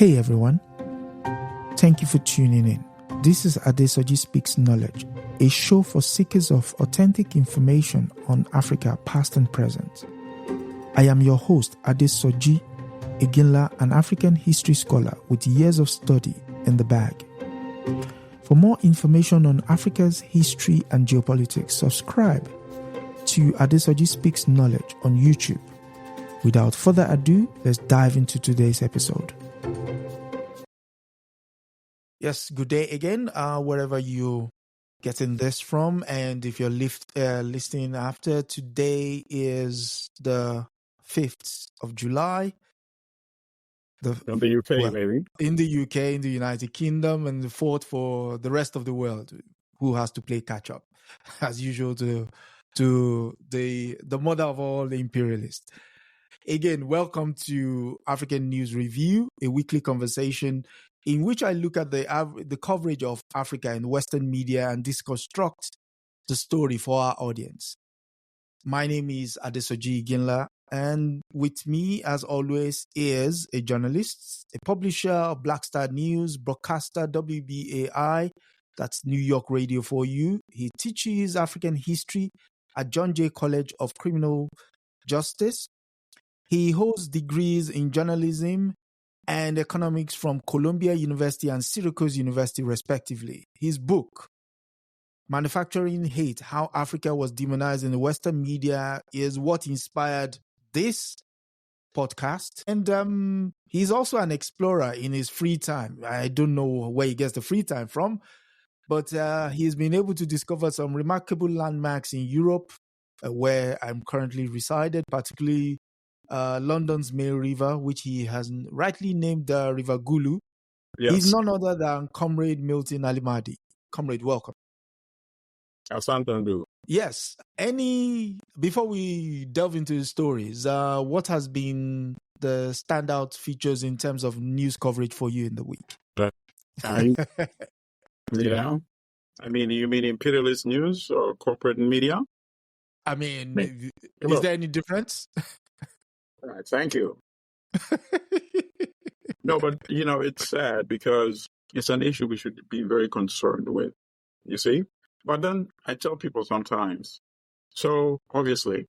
Hey everyone, thank you for tuning in. This is Adesoji Speaks Knowledge, a show for seekers of authentic information on Africa past and present. I am your host, Adesoji Iginla, an African history scholar with years of study in the bag. For more information on Africa's history and geopolitics, subscribe to Adesoji Speaks Knowledge on YouTube. Without further ado, let's dive into today's episode. Yes, good day again, wherever you're getting this from. And if you're listening after, today is the 5th of July. In the UK, maybe. In the UK, in the United Kingdom, and the 4th for the rest of the world, who has to play catch up, as usual, to the mother of all the imperialists. Again, welcome to African News Review, a weekly conversation in which I look at the coverage of Africa in Western media and deconstruct the story for our audience. My name is Adesoji Iginla, and with me, as always, is a journalist, a publisher of Black Star News, broadcaster WBAI, that's New York Radio for you. He teaches African history at John Jay College of Criminal Justice. He holds degrees in journalism and economics from Columbia University and Syracuse University, respectively. His book, Manufacturing Hate, How Africa Was Demonized in the Western Media, is what inspired this podcast. And he's also an explorer in his free time. I don't know where he gets the free time from, but he's been able to discover some remarkable landmarks in Europe, where I'm currently resided, particularly London's Mail River, which he has rightly named the River Gulu. Yes. He's none other than Comrade Milton Allimadi. Comrade, welcome. Asante. Yes. Before we delve into the stories, what has been the standout features in terms of news coverage for you in the week? Yeah. I mean, you mean imperialist news or corporate media? I mean, is there any difference? All right, thank you. No, but, it's sad because it's an issue we should be very concerned with, you see? But then I tell people sometimes, so obviously,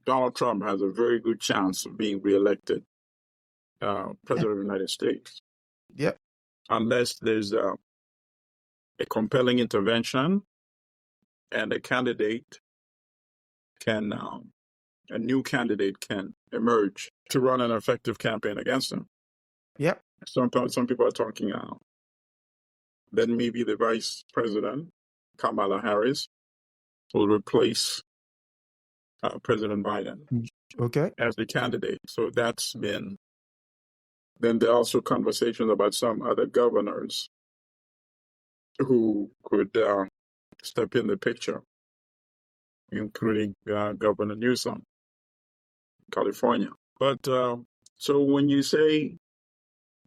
Donald Trump has a very good chance of being reelected president of the United States. Yep. Unless there's a compelling intervention and a new candidate can emerge to run an effective campaign against him. Yep. Some people are talking then maybe the vice president, Kamala Harris, will replace President Biden as the candidate. So that's been. Then there are also conversations about some other governors who could step in the picture, including Governor Newsom, California. But so when you say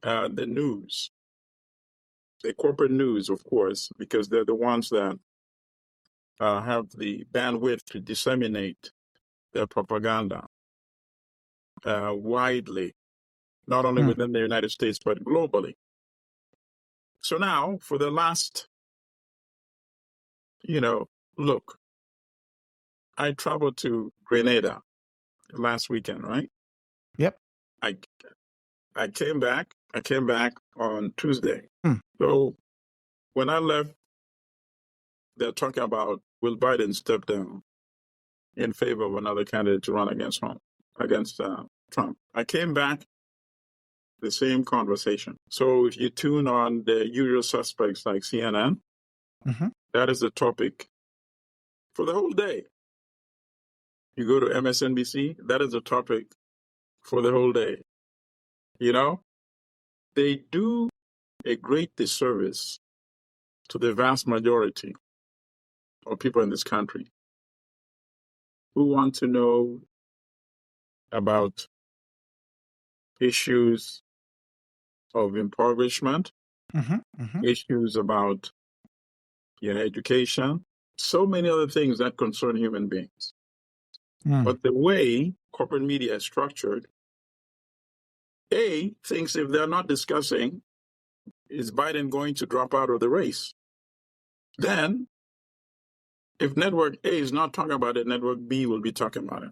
the news, the corporate news, of course, because they're the ones that have the bandwidth to disseminate their propaganda widely, not only within the United States, but globally. So now, for the last, look, I traveled to Grenada last weekend, right? Yep. I came back on Tuesday. So when I left, they're talking about will Biden step down in favor of another candidate to run against Trump. I came back, the same conversation. So if you tune on the usual suspects like CNN, that is the topic for the whole day. You go to MSNBC, that is the topic for the whole day. They do a great disservice to the vast majority of people in this country who want to know about issues of impoverishment, issues about education, so many other things that concern human beings. But the way corporate media is structured, A thinks if they're not discussing, is Biden going to drop out of the race? Then, if network A is not talking about it, network B will be talking about it.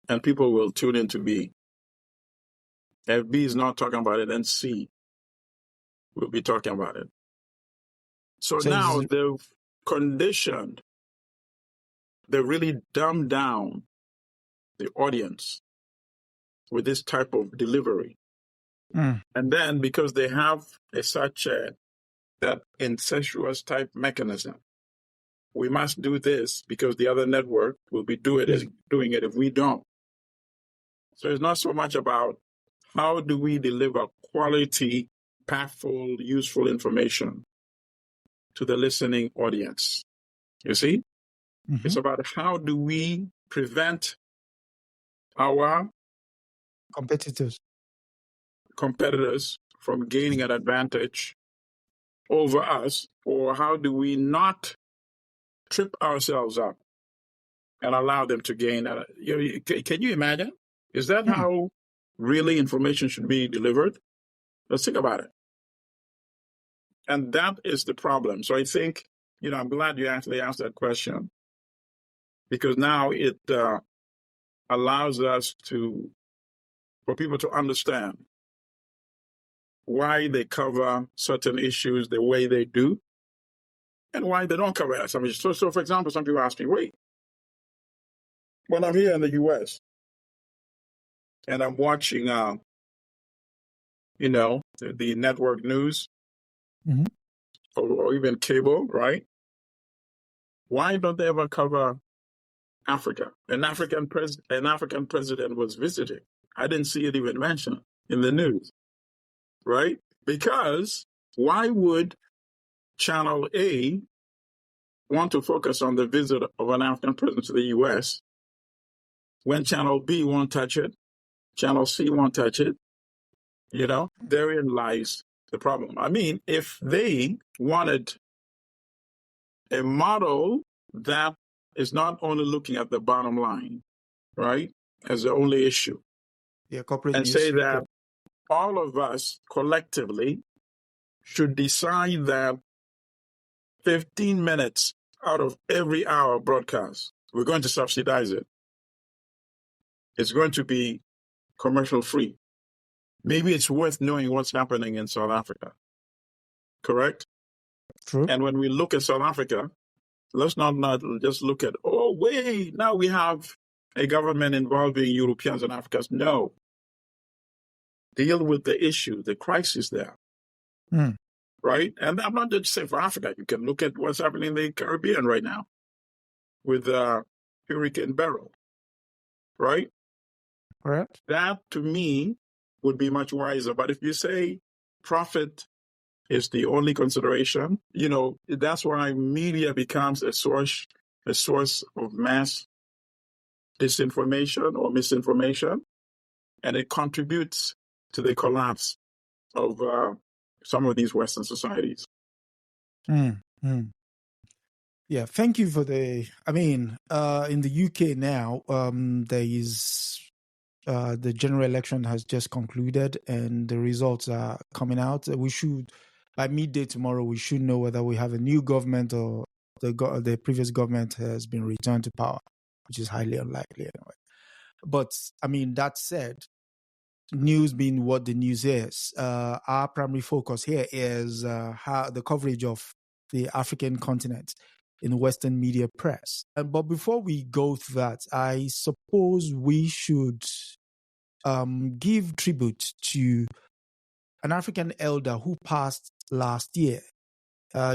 And people will tune into B. If B is not talking about it, then C will be talking about it. So now they've conditioned, they really dumbed down the audience with this type of delivery. And then because they have that incestuous type mechanism, we must do this because the other network will be doing it if we don't. So it's not so much about how do we deliver quality, impactful, useful information to the listening audience. You see? It's about how do we prevent our competitors from gaining an advantage over us, or how do we not trip ourselves up and allow them to gain. Can you imagine? Is that how really information should be delivered? Let's think about it. And that is the problem. So I think, I'm glad you actually asked that question, because now it allows us for people to understand why they cover certain issues the way they do and why they don't cover some issues. So for example, some people ask me, wait, when I'm here in the U.S. and I'm watching, the network news or even cable, right? Why don't they ever cover Africa? An African president was visiting. I didn't see it even mentioned in the news, right? Because why would Channel A want to focus on the visit of an African president to the U.S. when Channel B won't touch it, Channel C won't touch it? Therein lies the problem. I mean, if they wanted a model that is not only looking at the bottom line, right, as the only issue, and say that all of us collectively should decide that 15 minutes out of every hour broadcast, we're going to subsidize it. It's going to be commercial free. Maybe it's worth knowing what's happening in South Africa. Correct? True. And when we look at South Africa, let's not just look at, now we have a government involving Europeans and Africans. No. Deal with the issue, the crisis there. Right? And I'm not just saying for Africa. You can look at what's happening in the Caribbean right now with Hurricane Beryl. Right? Correct. That, to me, would be much wiser. But if you say profit is the only consideration, that's why media becomes a source of mass disinformation or misinformation, and it contributes to the collapse of some of these Western societies. Yeah, thank you for in the UK now, there is the general election has just concluded and the results are coming out. We should, by midday tomorrow, we should know whether we have a new government or the previous government has been returned to power, which is highly unlikely anyway. But that said, news being what the news is, our primary focus here is how the coverage of the African continent in Western media press. But before we go through that, I suppose we should give tribute to an African elder who passed last year.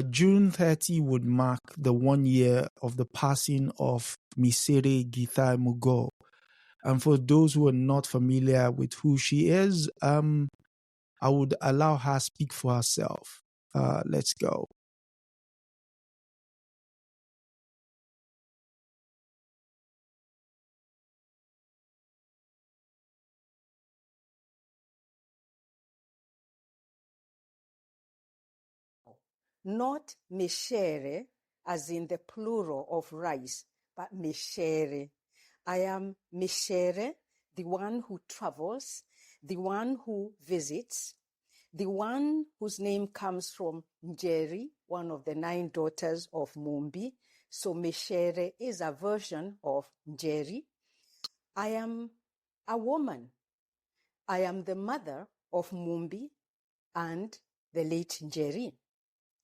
June 30 would mark the 1 year of the passing of Misere Githa Mugo. And for those who are not familiar with who she is, I would allow her speak for herself. Let's go. Not mishere, as in the plural of rice, but mishere. I am mishere, the one who travels, the one who visits, the one whose name comes from Njeri, one of the 9 daughters of Mumbi. So Meshere is a version of Njeri. I am a woman. I am the mother of Mumbi and the late Njeri.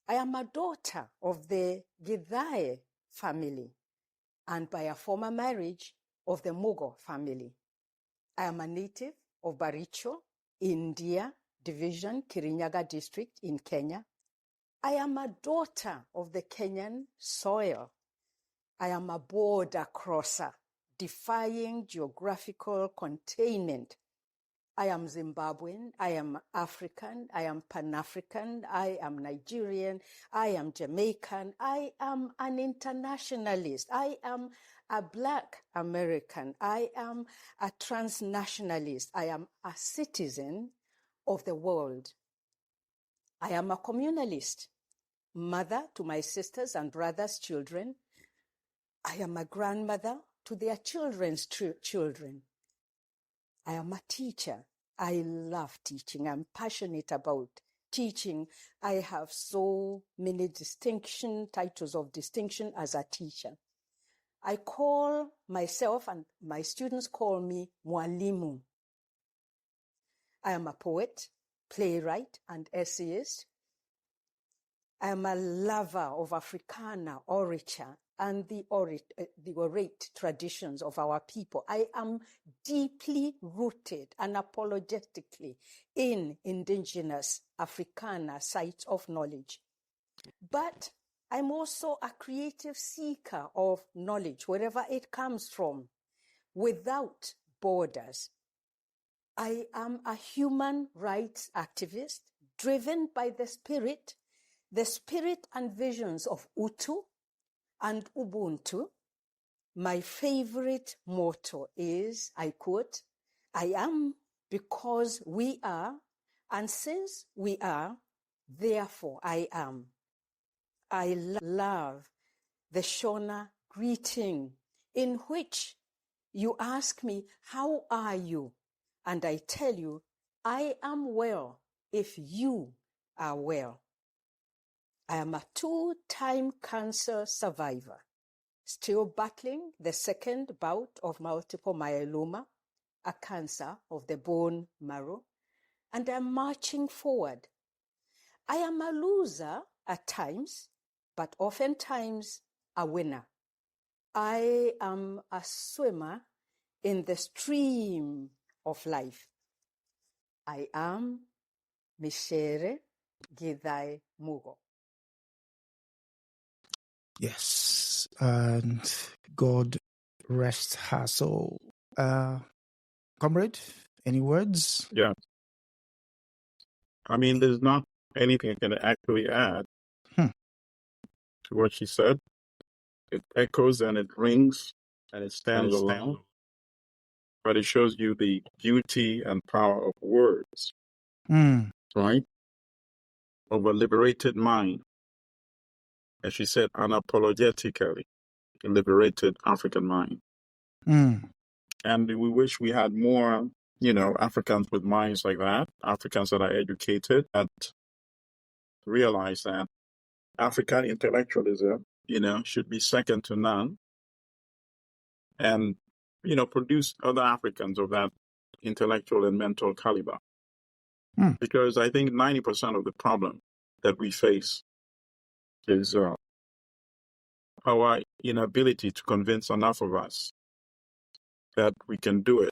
I am a daughter of the Githae family and by a former marriage of the Mugo family. I am a native of Baricho, India Division, Kirinyaga district in Kenya. I am a daughter of the Kenyan soil. I am a border crosser, defying geographical containment. I am Zimbabwean, I am African, I am Pan-African, I am Nigerian, I am Jamaican, I am an internationalist, I am a Black American, I am a transnationalist, I am a citizen of the world. I am a communalist, mother to my sisters and brothers' children. I am a grandmother to their children's children. I am a teacher. I love teaching. I'm passionate about teaching. I have so many titles of distinction as a teacher. I call myself, and my students call me Mwalimu. I am a poet, playwright, and essayist. I am a lover of Africana orature and the orate traditions of our people. I am deeply rooted unapologetically in indigenous Africana sites of knowledge. But I'm also a creative seeker of knowledge, wherever it comes from, without borders. I am a human rights activist driven by the spirit and visions of Utu and Ubuntu. My favorite motto is, I quote, "I am because we are, and since we are, therefore I am." I love the Shona greeting in which you ask me, "How are you?" And I tell you, "I am well if you are well." I am a 2-time cancer survivor, still battling the second bout of multiple myeloma, a cancer of the bone marrow, and I'm marching forward. I am a loser at times, but oftentimes a winner. I am a swimmer in the stream of life. I am Meshere Githae Mugo. Yes, and God rest her soul. Comrade, any words? Yeah. I mean, there's not anything I can actually add to what she said. It echoes and it rings and it stands alone. But it shows you the beauty and power of words, right? Of a liberated mind. As she said, unapologetically, a liberated African mind. And we wish we had more, Africans with minds like that, Africans that are educated, that realize that African intellectualism, should be second to none. And, produce other Africans of that intellectual and mental caliber. Because I think 90% of the problem that we face is our inability to convince enough of us that we can do it.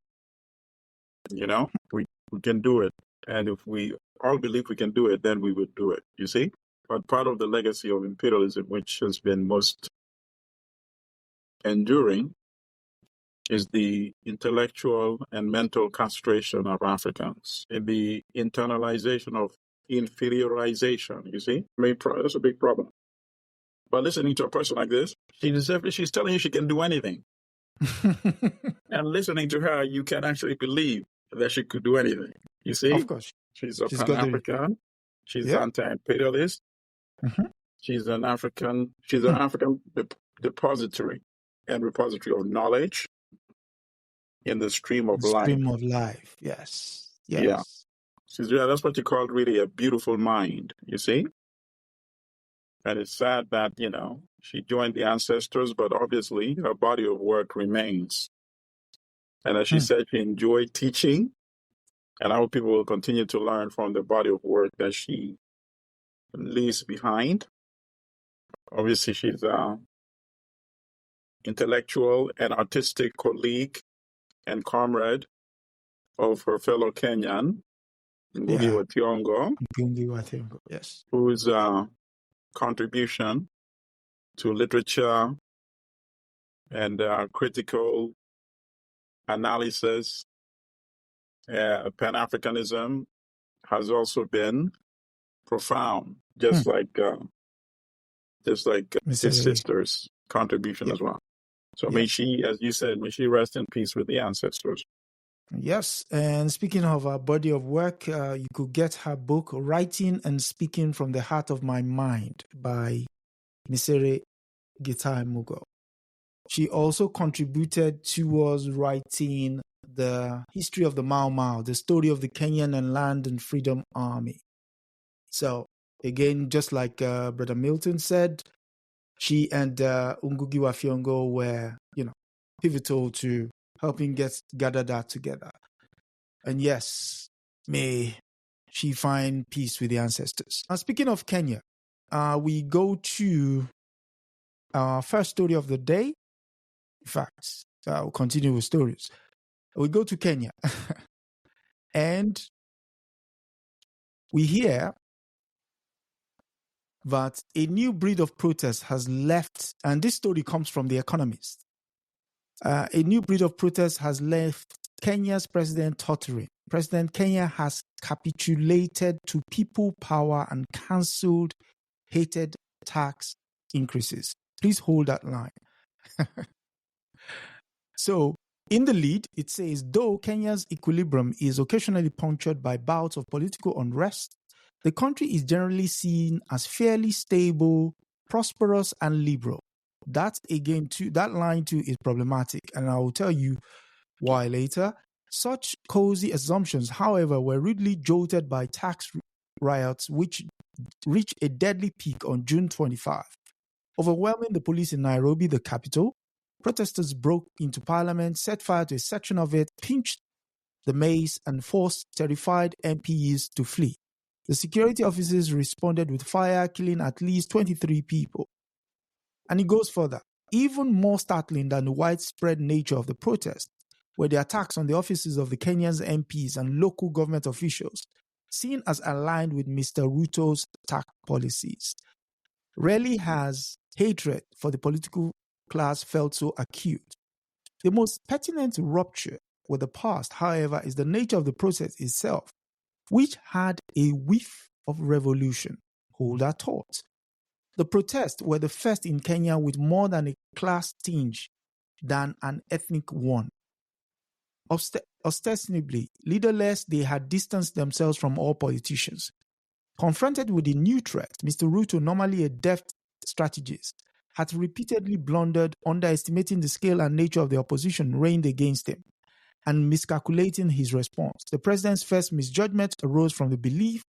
We can do it. And if we all believe we can do it, then we would do it, you see? But part of the legacy of imperialism, which has been most enduring, is the intellectual and mental castration of Africans, and the internalization of inferiorization, you see? That's a big problem. But listening to a person like this, she's telling you she can do anything. And listening to her, you can actually believe that she could do anything. You see? Of course. She's a Pan-African. She's anti-imperialist. She's an African depository and repository of knowledge in the stream of life. Stream of life, yes. Yeah. Yes. That's what you call really a beautiful mind, you see? And it's sad that, she joined the ancestors, but obviously her body of work remains. And as she said, she enjoyed teaching, and I hope people will continue to learn from the body of work that she leaves behind. Obviously, she's an intellectual and artistic colleague and comrade of her fellow Kenyan, Ngugi wa Thiong'o, Ngugi wa Thiong'o, yes. whose contribution to literature and critical analysis, Pan-Africanism has also been profound, just like his sister's contribution as well. So may she, as you said, may she rest in peace with the ancestors. Yes, and speaking of her body of work, you could get her book, Writing and Speaking from the Heart of My Mind by Misere Gitai Mugo. She also contributed towards writing the history of the Mau Mau, the story of the Kenyan and Land and Freedom Army. So again, just like Brother Milton said, she and Ngugi wa Thiong'o were, pivotal to helping gather that together. And yes, may she find peace with the ancestors. Now, speaking of Kenya, we go to our first story of the day. In fact, we'll continue with stories. We go to Kenya and we hear that a new breed of protest has left, and this story comes from The Economist. A new breed of protest has left Kenya's president tottering. President Kenya has capitulated to people power and cancelled hated tax increases. Please hold that line. So, in the lead, it says, though Kenya's equilibrium is occasionally punctured by bouts of political unrest, the country is generally seen as fairly stable, prosperous, and liberal. That line too is problematic, and I will tell you why later. Such cozy assumptions, however, were rudely jolted by tax riots, which reached a deadly peak on June 25. Overwhelming the police in Nairobi, the capital, protesters broke into parliament, set fire to a section of it, pinched the mace, and forced terrified MPs to flee. The security officers responded with fire, killing at least 23 people. And it goes further. Even more startling than the widespread nature of the protest were the attacks on the offices of the Kenyan's MPs and local government officials, seen as aligned with Mr. Ruto's tax policies. Rarely has hatred for the political class felt so acute. The most pertinent rupture with the past, however, is the nature of the process itself, which had a whiff of revolution. Hold that thought. The protests were the first in Kenya with more than a class tinge than an ethnic one. Ostensibly leaderless, they had distanced themselves from all politicians. Confronted with a new threat, Mr. Ruto, normally a deft strategist, had repeatedly blundered, underestimating the scale and nature of the opposition reigned against him, and miscalculating his response. The president's first misjudgment arose from the belief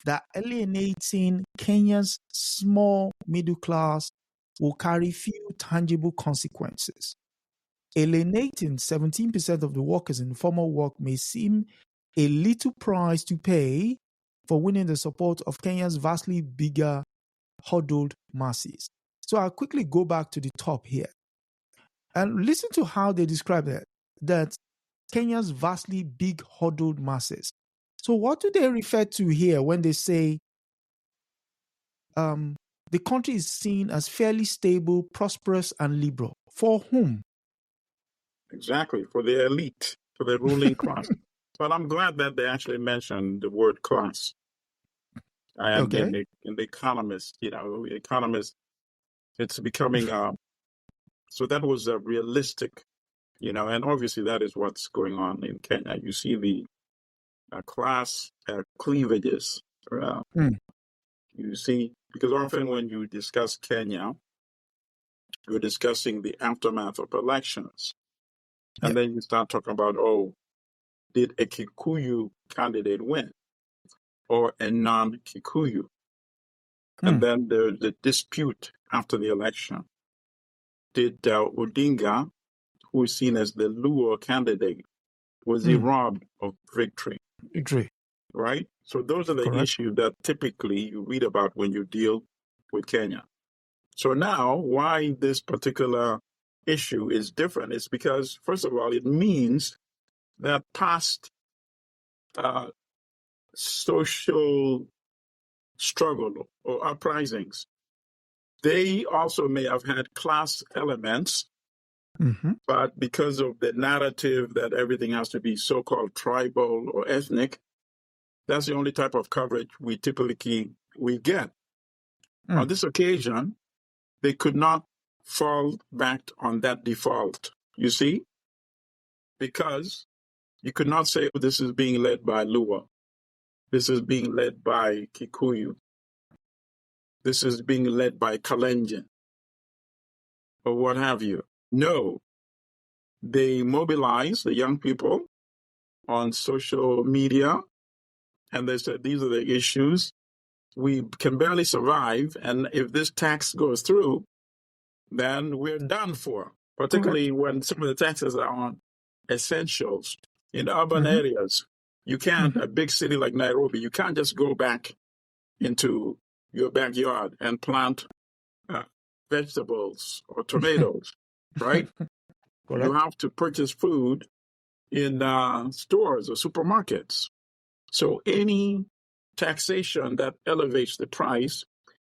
that alienating Kenya's small middle class will carry few tangible consequences. Alienating 17% of the workers in formal work may seem a little price to pay for winning the support of Kenya's vastly bigger huddled masses. So I'll quickly go back to the top here and listen to how they describe it, that Kenya's vastly big huddled masses. So what do they refer to here when they say the country is seen as fairly stable, prosperous, and liberal? For whom? Exactly, for the elite, for the ruling class. But I'm glad that they actually mentioned the word class. And in the Economist, Economist, it's becoming, so that was realistic, and obviously that is what's going on in Kenya. You see the class cleavages. You see, because often when you discuss Kenya, you're discussing the aftermath of elections. And then you start talking about, did a Kikuyu candidate win, or a non-Kikuyu. And then the dispute after the election. Did Odinga, who is seen as the Luo candidate, was he robbed of victory? Victory. Right? So those are the issues that typically you read about when you deal with Kenya. So now, why this particular issue is different is because, first of all, it means that past social struggle or uprisings, they also may have had class elements, but because of the narrative that everything has to be so-called tribal or ethnic, that's the only type of coverage we typically get. On this occasion, they could not fall back on that default, you see, because you could not say, oh, this is being led by Luo. This is being led by Kikuyu. This is being led by Kalenjin, or what have you. No, they mobilize the young people on social media, and they said, these are the issues. We can barely survive, and if this tax goes through, then we're done for, particularly when some of the taxes are on essentials. In urban areas, you can't, a big city like Nairobi, you can't just go back into your backyard and plant vegetables or tomatoes, right? You have to purchase food in stores or supermarkets. So any taxation that elevates the price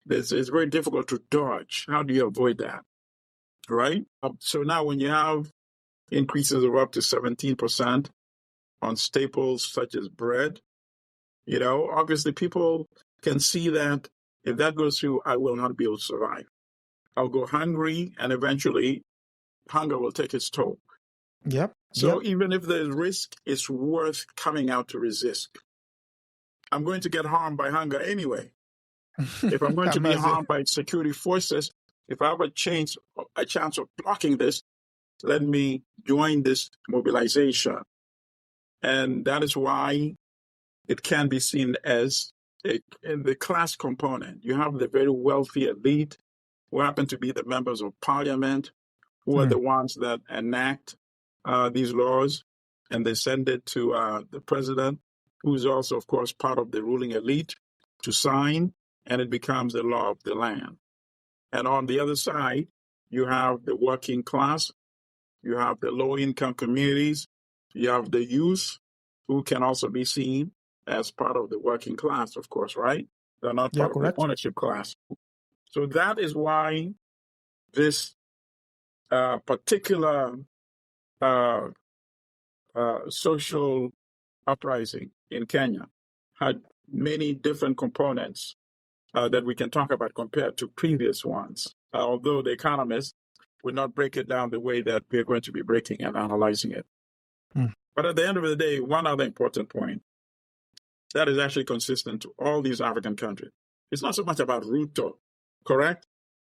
is very difficult to dodge. How do you avoid that, right? So now when you have increases of up to 17% on staples such as bread, you know, obviously people can see that if that goes through, I will not be able to survive. I'll go hungry, and eventually hunger will take its toll. So even if there's risk, it's worth coming out to resist. I'm going to get harmed by hunger anyway. If I'm going to be harmed by security forces, if I have a chance of blocking this, let me join this mobilization. And that is why it can be seen as in the class component. You have the very wealthy elite who happen to be the members of parliament, who are the ones that enact these laws, and they send it to the president, who is also, of course, part of the ruling elite, to sign, and it becomes the law of the land. And on the other side, you have the working class, you have the low-income communities, you have the youth, who can also be seen as part of the working class, of course, right? They're not part of the ownership class. So that is why this particular social uprising in Kenya had many different components that we can talk about compared to previous ones, although the economists would not break it down the way that we're going to be breaking and analyzing it. But at the end of the day, one other important point that is actually consistent to all these African countries. It's not so much about Ruto, correct?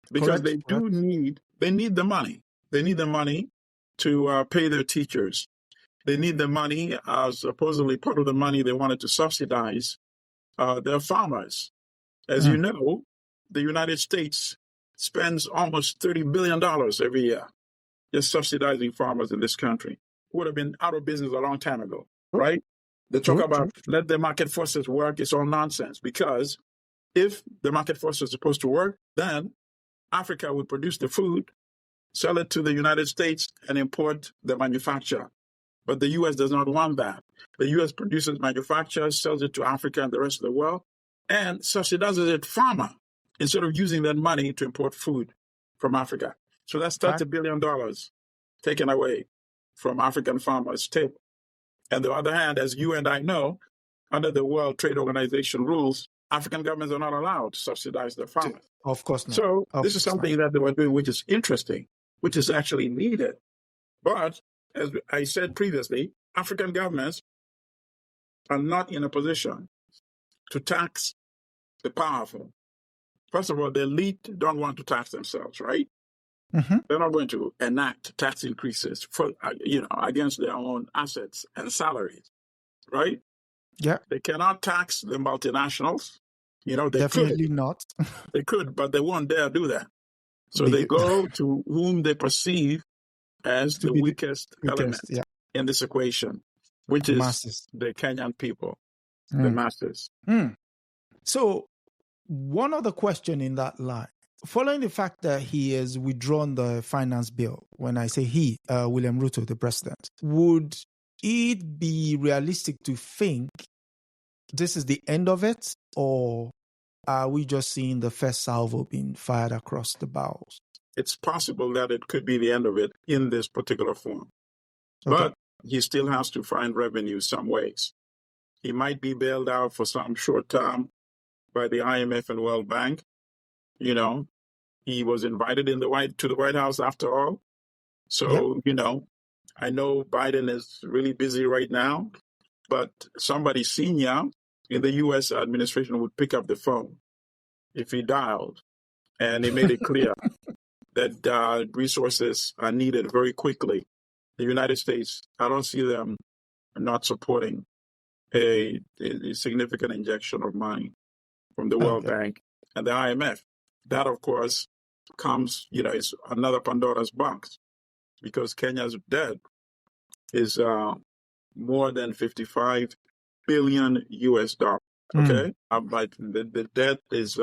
Because they need the money. They need the money to pay their teachers. They need the money as supposedly part of the money they wanted to subsidize their farmers. As you know, the United States spends almost $30 billion every year just subsidizing farmers in this country who would have been out of business a long time ago, right? They talk about let the market forces work. It's all nonsense, because if the market forces are supposed to work, then Africa would produce the food, sell it to the United States, and import the manufacture. But the U.S. does not want that. The U.S. produces, manufactures, sells it to Africa and the rest of the world, and subsidizes it farmer instead of using that money to import food from Africa. So that's $30 billion taken away from African farmers' table. On the other hand, as you and I know, under the World Trade Organization rules, African governments are not allowed to subsidize their farmers. Of course not. So this is something that they were doing, which is interesting, which is actually needed. But as I said previously, African governments are not in a position to tax the powerful. First of all, the elite don't want to tax themselves, right? They're not going to enact tax increases for, against their own assets and salaries, right? Yeah. They cannot tax the multinationals. You know, they Definitely could. not. They could, but they won't dare do that. So they go to whom they perceive as the weakest element in this equation, which is masses. the Kenyan people, the masses. So one other question in that line, following the fact that he has withdrawn the finance bill, when I say he, William Ruto, the president, would it be realistic to think this is the end of it, or are we just seeing the first salvo being fired across the bows? It's possible that it could be the end of it in this particular form. But he still has to find revenue some ways. He might be bailed out for some short term by the IMF and World Bank. You know, he was invited to the White House after all. So, you know, I know Biden is really busy right now, but somebody senior in the U.S. administration would pick up the phone if he dialed, and he made it clear that resources are needed very quickly. The United States, I don't see them not supporting a significant injection of money from the World Bank and the IMF. That, of course, comes, you know, it's another Pandora's box, because Kenya's debt is more than 55 billion US dollars. Okay, but the debt is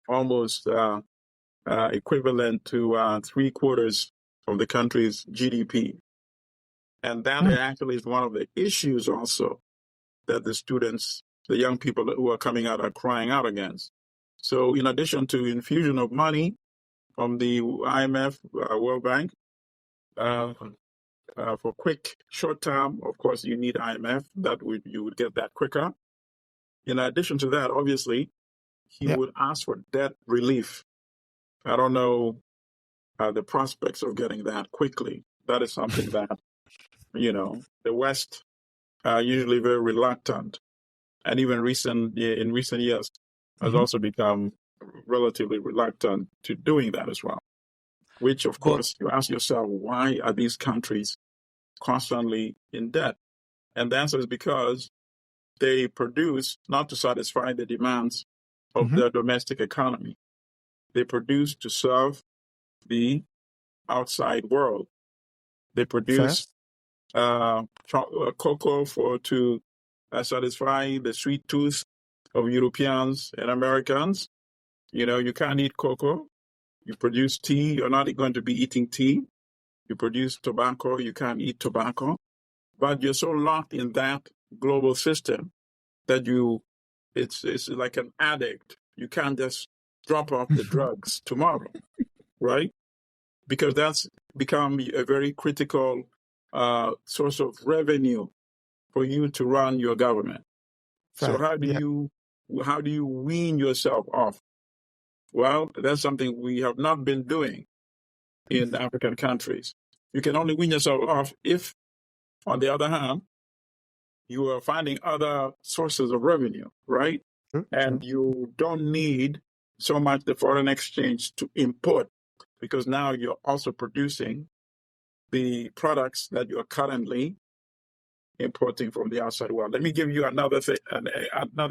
almost equivalent to 3/4 of the country's GDP, and that actually is one of the issues also that the students, the young people who are coming out, are crying out against. So, in addition to infusion of money from the IMF, World Bank, for quick short term, of course, you need IMF. You would get that quicker. In addition to that, obviously, he would ask for debt relief. I don't know the prospects of getting that quickly. That is something that, you know, the West are usually very reluctant, and even in recent years has also become relatively reluctant to doing that as well. Which, of course, you ask yourself, why are these countries constantly in debt? And the answer is because they produce not to satisfy the demands of their domestic economy. They produce to serve the outside world. They produce cocoa to satisfy the sweet tooth of Europeans and Americans. You know, you can't eat cocoa. You produce tea, you're not going to be eating tea. You produce tobacco, you can't eat tobacco. But you're so locked in that global system that it's like an addict. You can't just drop off the drugs tomorrow, right? Because that's become a very critical source of revenue for you to run your government. So how do you wean yourself off? Well, that's something we have not been doing in African countries. You can only wean yourself off if, on the other hand, you are finding other sources of revenue, right? And you don't need so much the foreign exchange to import, because now you're also producing the products that you're currently importing from the outside world. Let me give you another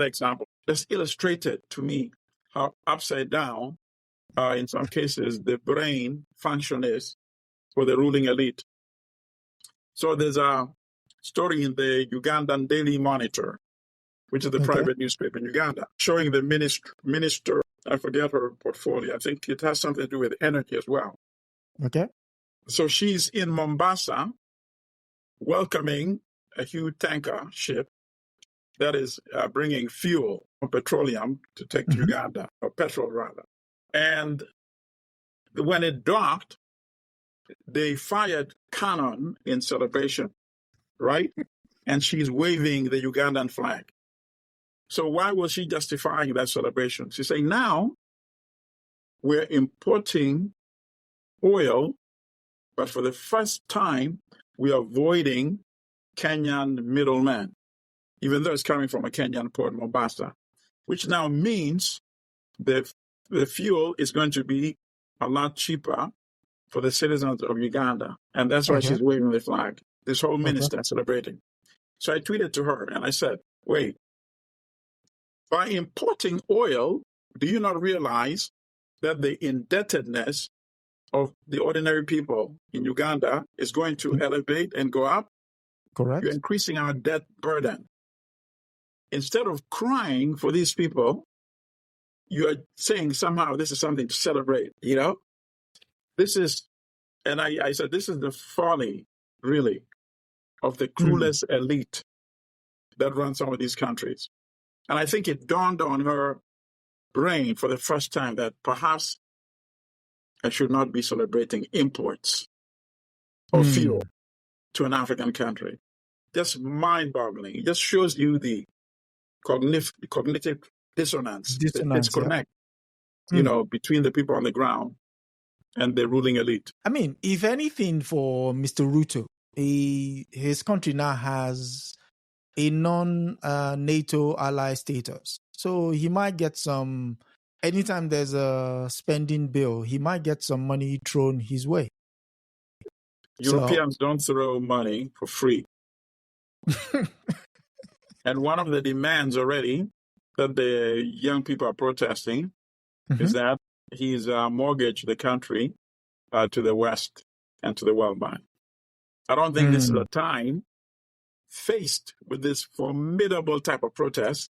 example. Just illustrated to me how upside down, in some cases, the brain function is for the ruling elite. So there's a story in the Ugandan Daily Monitor, which is the private newspaper in Uganda, showing the minister, I forget her portfolio. I think it has something to do with energy as well. Okay. So she's in Mombasa, welcoming a huge tanker ship that is bringing fuel or petroleum to take to Uganda, or petrol rather. And when it docked, they fired cannon in celebration, right? And she's waving the Ugandan flag. So why was she justifying that celebration? She's saying, now we're importing oil, but for the first time, we are avoiding Kenyan middlemen, even though it's coming from a Kenyan port, Mombasa, which now means that the fuel is going to be a lot cheaper for the citizens of Uganda. And that's why she's waving the flag. This whole minister celebrating. So I tweeted to her and I said, Wait, by importing oil, do you not realize that the indebtedness of the ordinary people in Uganda is going to elevate and go up? Correct. You're increasing our debt burden. Instead of crying for these people, you are saying somehow this is something to celebrate, you know? This is, and I said, this is the folly, really, of the clueless elite that run some of these countries. And I think it dawned on her brain for the first time that perhaps I should not be celebrating imports of fuel to an African country. Just mind-boggling. It just shows you the cognitive dissonance, the disconnect, you know, between the people on the ground and the ruling elite. I mean, if anything, for Mr. Ruto, his country now has a non-NATO ally status. So he might get some, anytime there's a spending bill, he might get some money thrown his way. Europeans don't throw money for free. And one of the demands already that the young people are protesting is that he's mortgaged the country to the West and to the World Bank. I don't think this is a time faced with this formidable type of protest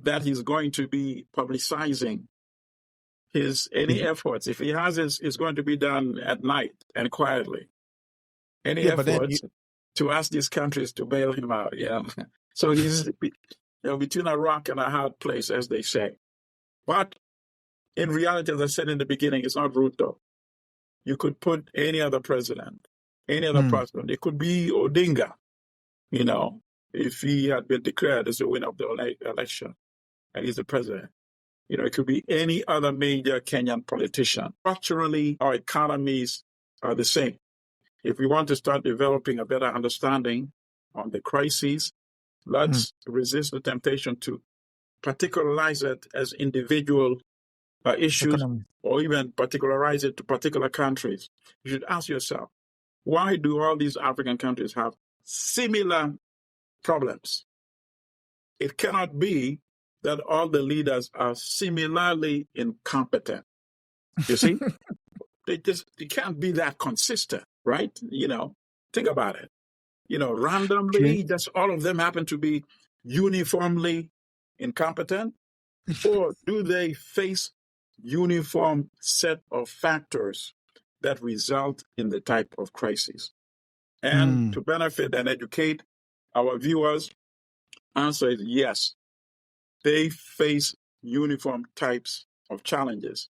that he's going to be publicizing any efforts. If he has it's going to be done at night and quietly. Any efforts to ask these countries to bail him out. Yeah. So he's between a rock and a hard place, as they say. But in reality, as I said in the beginning, it's not Ruto. You could put any other president, any other president. It could be Odinga, you know, if he had been declared as the winner of the election and he's the president. You know, it could be any other major Kenyan politician. Structurally, our economies are the same. If we want to start developing a better understanding on the crises, let's resist the temptation to particularize it as individual issues or even particularize it to particular countries. You should ask yourself, why do all these African countries have similar problems? It cannot be that all the leaders are similarly incompetent. You see? They can't be that consistent, right? You know, think about it. You know, randomly, just all of them happen to be uniformly incompetent? Or do they face uniform set of factors that result in the type of crisis? And to benefit and educate our viewers, answer is yes. They face uniform types of challenges.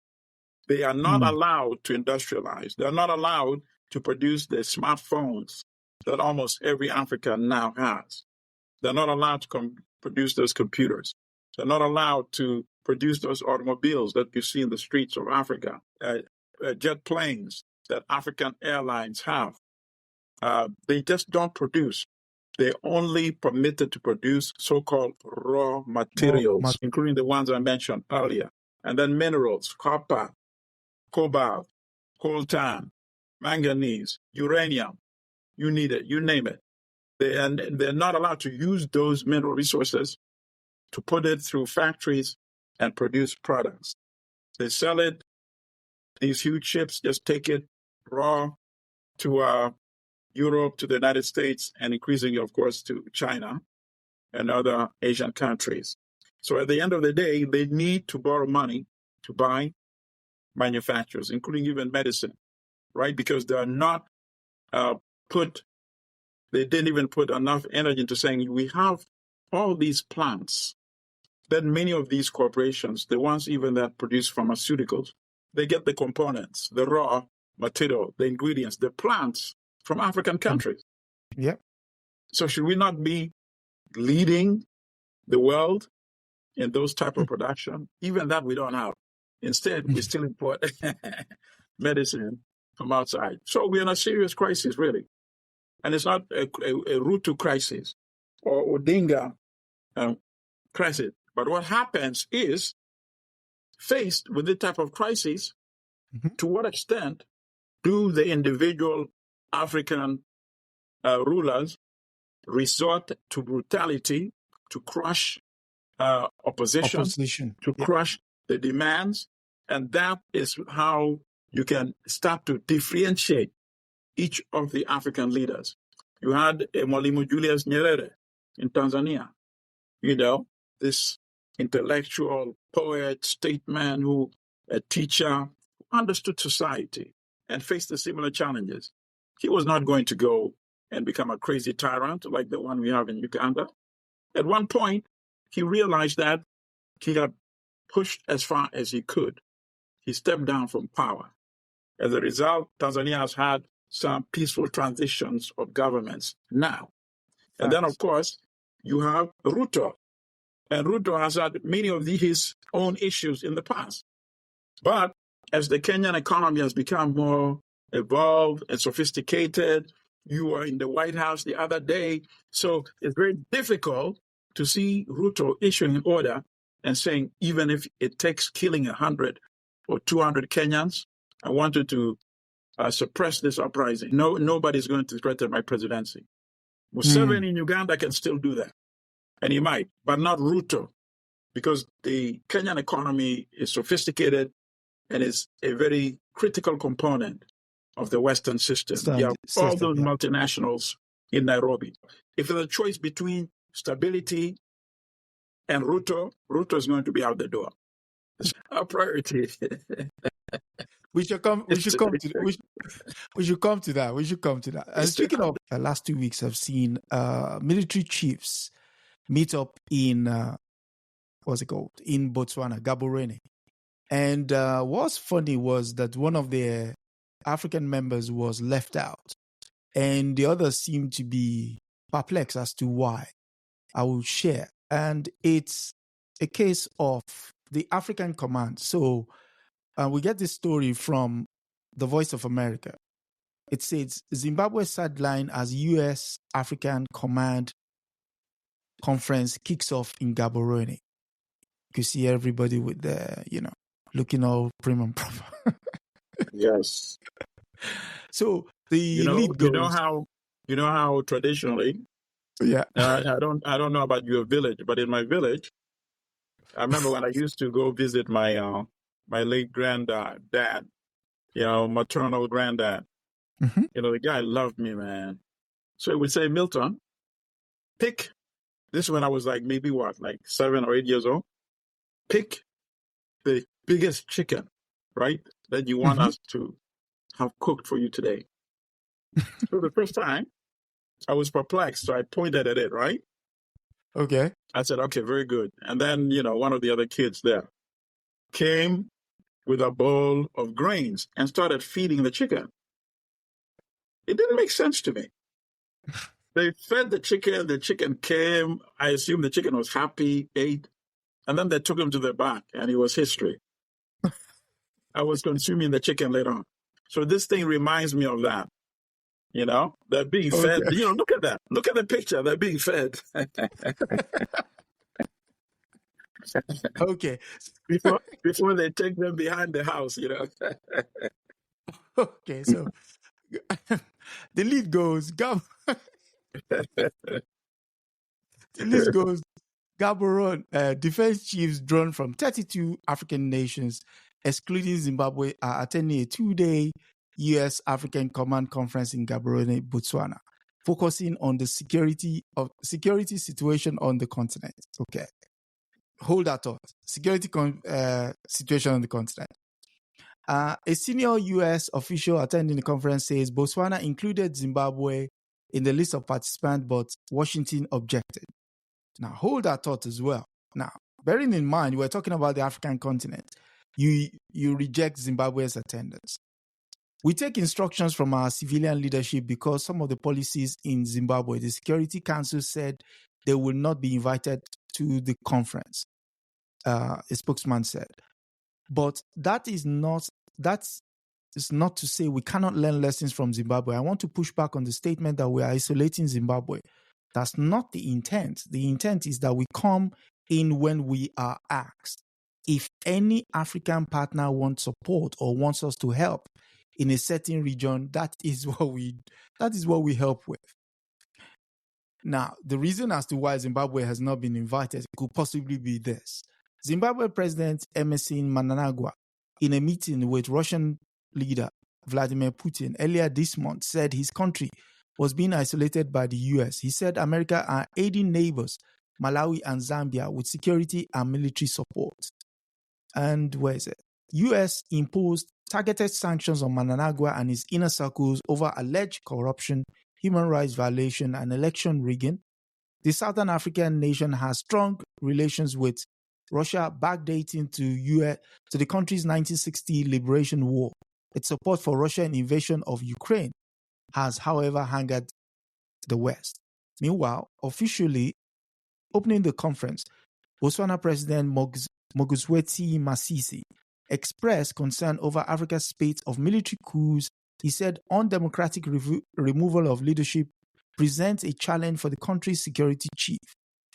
They are not allowed to industrialize. They're not allowed to produce the smartphones that almost every African now has. They're not allowed to produce those computers. They're not allowed to produce those automobiles that you see in the streets of Africa, jet planes that African airlines have. They just don't produce. They're only permitted to produce so-called raw materials, including the ones I mentioned earlier, and then minerals, copper, cobalt, coltan, manganese, uranium, you need it, you name it. They're not allowed to use those mineral resources to put it through factories and produce products. They sell it, these huge ships just take it raw to Europe, to the United States, and increasingly, of course, to China and other Asian countries. So at the end of the day, they need to borrow money to buy manufacturers, including even medicine, right? Because they are not they didn't even put enough energy into saying we have all these plants. Then many of these corporations, the ones even that produce pharmaceuticals, they get the components, the raw material, the ingredients, the plants from African countries. Yeah. So should we not be leading the world in those type of production? Even that we don't have. Instead, we still import medicine from outside. So we're in a serious crisis, really. And it's not a Ruto crisis or Odinga crisis. But what happens is, faced with this type of crisis, to what extent do the individual African rulers resort to brutality to crush opposition, to crush the demands. And that is how you can start to differentiate each of the African leaders. You had Mwalimu Julius Nyerere in Tanzania, this intellectual poet, statesman, a teacher, who understood society and faced the similar challenges. He was not going to go and become a crazy tyrant like the one we have in Uganda. At one point, he realized that he had pushed as far as he could. He stepped down from power. As a result, Tanzania has had some peaceful transitions of governments now. And then, of course, you have Ruto. And Ruto has had many of his own issues in the past. But as the Kenyan economy has become more evolved and sophisticated, you were in the White House the other day. So it's very difficult to see Ruto issuing an order and saying, even if it takes killing 100 or 200 Kenyans, I wanted to suppress this uprising. Nobody's going to threaten my presidency. Museveni in Uganda can still do that. And he might, but not Ruto, because the Kenyan economy is sophisticated and is a very critical component of the Western system. You have all those multinationals in Nairobi. If there's a choice between stability and Ruto, Ruto is going to be out the door. It's our priority. We should come to that. And speaking of the last 2 weeks, I've seen military chiefs meet up in in Botswana, Gaborone. And what's funny was that one of the African members was left out, and the others seemed to be perplexed as to why. I will share. And it's a case of the African Command. So we get this story from the Voice of America. It says Zimbabwe sideline as U.S. African Command conference kicks off in Gaborone. You see everybody with the, looking all prim and proper. Yes. So the lead goes. You know how traditionally. Yeah. I don't know about your village, but in my village, I remember when I used to go visit my late granddad, maternal granddad. Mm-hmm. The guy loved me, man. So he would say, Milton, pick. This is when I was maybe 7 or 8 years old. Pick the biggest chicken, right, that you want us to have cooked for you today. So the first time, I was perplexed. So I pointed at it, right? Okay. I said, okay, very good. And then, one of the other kids there came with a bowl of grains and started feeding the chicken. It didn't make sense to me. They fed the chicken came, I assume the chicken was happy, ate, and then they took him to the back, and it was history. I was consuming the chicken later on. So this thing reminds me of that. They're being fed. Look at that. Look at the picture. They're being fed. Okay. Before they take them behind the house, Okay, so the lead goes, Gaborone, defense chiefs drawn from 32 African nations, excluding Zimbabwe, are attending a 2-day U.S. African Command Conference in Gaborone, Botswana, focusing on the security situation on the continent. Okay. Hold that thought. Security situation on the continent. A senior U.S. official attending the conference says Botswana included Zimbabwe in the list of participants, but Washington objected. Now, hold that thought as well. Now, bearing in mind, we're talking about the African continent. You reject Zimbabwe's attendance. We take instructions from our civilian leadership because some of the policies in Zimbabwe, the Security Council said they will not be invited to the conference, a spokesman said. But that is not to say we cannot learn lessons from Zimbabwe. I want to push back on the statement that we are isolating Zimbabwe. That's not the intent. The intent is that we come in when we are asked. If any African partner wants support or wants us to help in a certain region, that is what we help with. Now, the reason as to why Zimbabwe has not been invited could possibly be this. Zimbabwe President Emerson Mnangagwa, in a meeting with Russian leader Vladimir Putin earlier this month, said his country was being isolated by the US. He said America are aiding neighbors, Malawi and Zambia, with security and military support. And where is it? US imposed targeted sanctions on Mnangagwa and his inner circles over alleged corruption, human rights violation, and election rigging. The Southern African nation has strong relations with Russia, backdating to the country's 1960 liberation war. Its support for Russian invasion of Ukraine has, however, angered the West. Meanwhile, officially opening the conference, Botswana President Mokgweetsi Masisi expressed concern over Africa's spate of military coups. He said undemocratic removal of leadership presents a challenge for the country's security chief.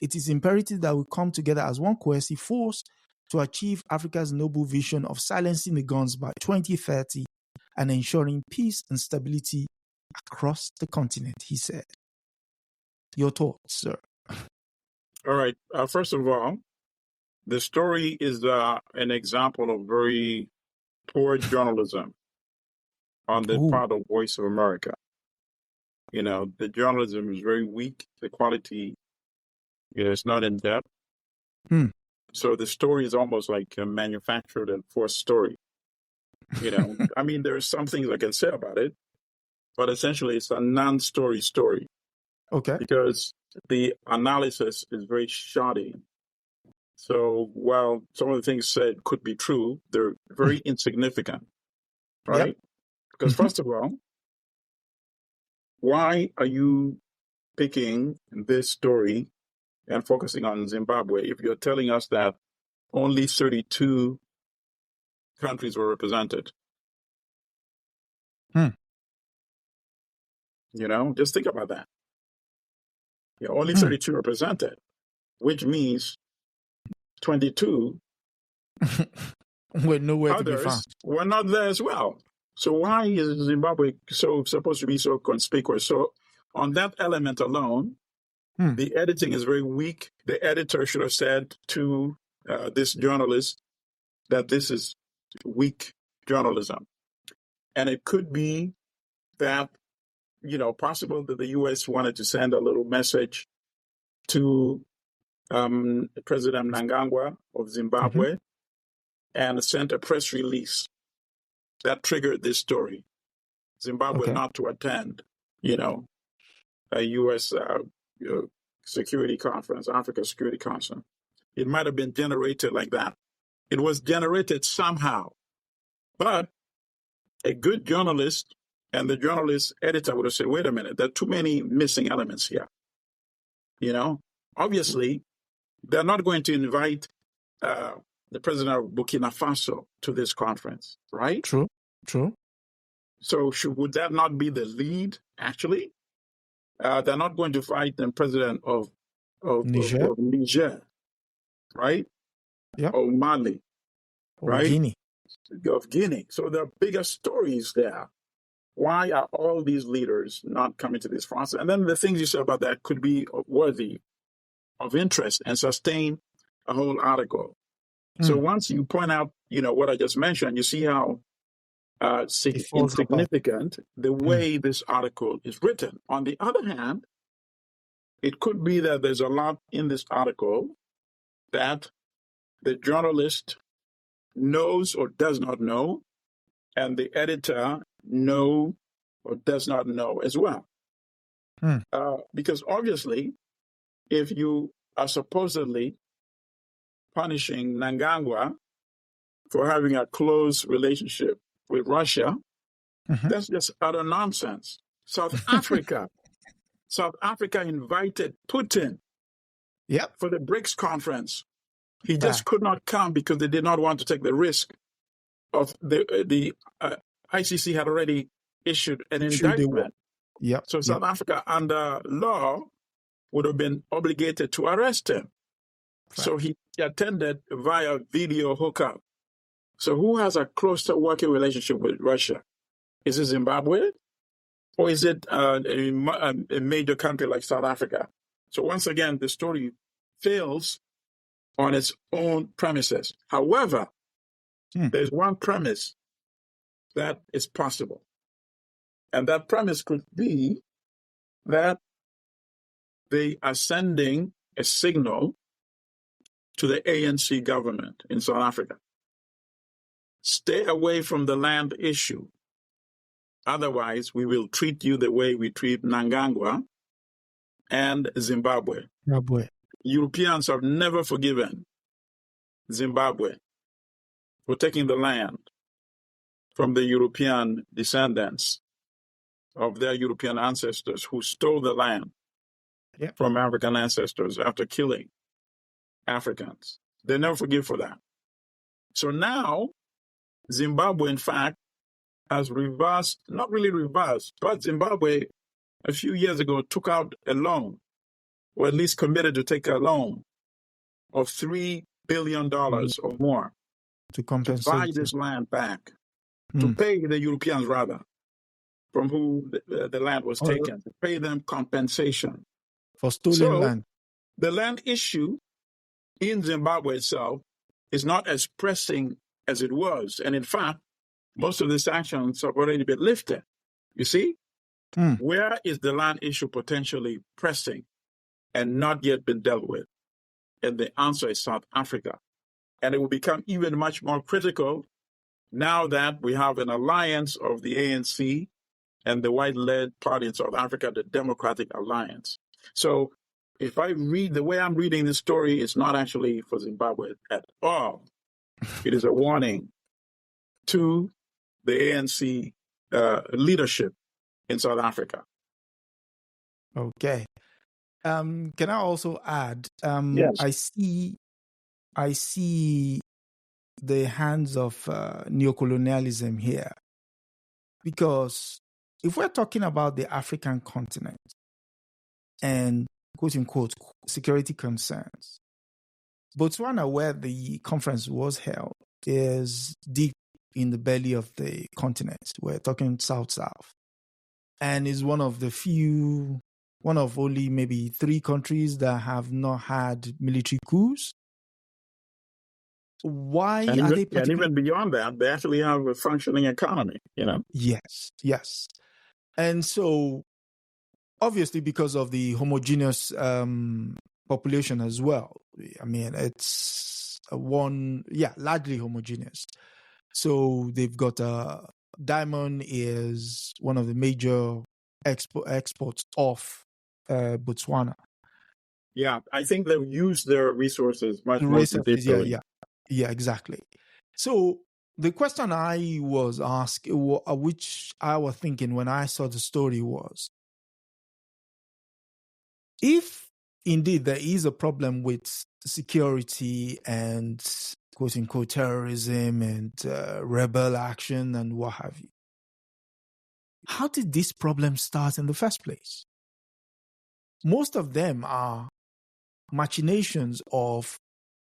It is imperative that we come together as one cohesive force to achieve Africa's noble vision of silencing the guns by 2030 and ensuring peace and stability across the continent, he said. Your thoughts, sir? All right. First of all, the story is an example of very poor journalism on the part of Voice of America. You know, the journalism is very weak. The quality is not in depth. So the story is almost like a manufactured and forced story. You know, I mean, there are some things I can say about it, but essentially it's a non-story story. Okay. Because the analysis is very shoddy. So while some of the things said could be true, they're very insignificant, right? Yep. Because first of all, why are you picking this story and focusing on Zimbabwe if you're telling us that only 32 countries were represented? You know, just think about that. Yeah, only 32 represented, which means 22 with nowhere to be others found. were not there as well. So why is Zimbabwe supposed to be so conspicuous? So on that element alone, the editing is very weak. The editor should have said to this journalist that this is weak journalism. And it could be that, you know, possible that the U.S. wanted to send a little message to President Mnangagwa of Zimbabwe and sent a press release that triggered this story. Zimbabwe not to attend, you know, a U.S. security conference, Africa Security Conference. It might have been generated like that. It was generated somehow. But a good journalist and the journalist editor would have said, wait a minute, there are too many missing elements here. You know, obviously, they're not going to invite the president of Burkina Faso to this conference, right? True. So would that not be the lead, actually? They're not going to fight the president of Niger, right? Yeah. Or Mali, right? Guinea. Of Guinea. So there are bigger stories there. Why are all these leaders not coming to this conference? And then the things you said about that could be worthy of interest and sustain a whole article. So once you point out, you know, what I just mentioned, you see how insignificant the way this article is written. On the other hand, it could be that there's a lot in this article that the journalist knows or does not know, and the editor knows or does not know as well. Because obviously, if you are supposedly punishing Mnangagwa for having a close relationship with Russia, that's just utter nonsense. South Africa invited Putin for the BRICS conference. He just could not come because they did not want to take the risk of the ICC had already issued an indictment. So South Africa, under law, would have been obligated to arrest him. So he attended via video hookup. So who has a closer working relationship with Russia? Is it Zimbabwe? Or is it a major country like South Africa? So once again, the story fails on its own premises. However, there's one premise that is possible. And that premise could be that they are sending a signal to the ANC government in South Africa. Stay away from the land issue. Otherwise, we will treat you the way we treat Nangangwa and Zimbabwe. Europeans have never forgiven Zimbabwe for taking the land from the European descendants of their European ancestors who stole the land from African ancestors after killing Africans. They never forgive for that. So now, Zimbabwe, in fact, has reversed, not really reversed, but Zimbabwe a few years ago took out a loan, or at least committed to take a loan of $3 billion or more to buy this land back, to pay the Europeans, rather, from whom the land was taken, to pay them compensation. For stolen land. The land issue in Zimbabwe itself is not as pressing as it was. And in fact, most of the sanctions have already been lifted. You see? Where is the land issue potentially pressing and not yet been dealt with? And the answer is South Africa. And it will become even much more critical now that we have an alliance of the ANC and the white-led party in South Africa, the Democratic Alliance. So if I read the way I'm reading this story, it's not actually for Zimbabwe at all. It is a warning to the ANC leadership in South Africa. Okay. Can I also add? Yes. I see the hands of neocolonialism here, because if we're talking about the African continent and quote unquote security concerns, Botswana, where the conference was held, is deep in the belly of the continent. We're talking South-South, and is one of only maybe 3 countries that have not had military coups. Why are they? And even beyond that, they actually have a functioning economy, you know? Yes. And so, obviously, because of the homogeneous population as well. I mean, it's largely homogeneous. So they've got diamond is one of the major exports of Botswana. Yeah, I think they've used their resources much more judiciously. Yeah, exactly. So the question I was asked, which I was thinking when I saw the story, was, if indeed there is a problem with security and quote unquote terrorism and rebel action and what have you, how did this problem start in the first place? Most of them are machinations of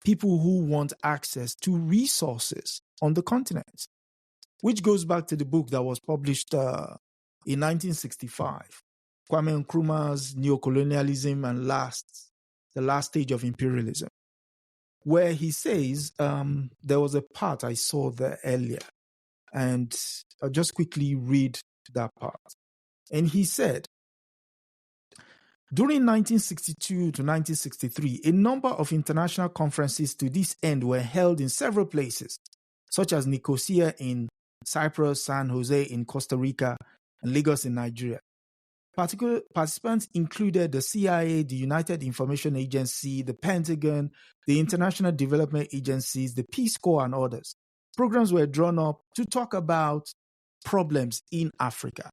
people who want access to resources on the continent, which goes back to the book that was published in 1965, Kwame Nkrumah's Neocolonialism and The Last Stage of Imperialism, where he says, there was a part I saw there earlier, and I'll just quickly read that part. And he said, during 1962 to 1963, a number of international conferences to this end were held in several places, such as Nicosia in Cyprus, San Jose in Costa Rica, and Lagos in Nigeria. Participants included the CIA, the United Information Agency, the Pentagon, the International Development Agencies, the Peace Corps, and others. Programs were drawn up to talk about problems in Africa.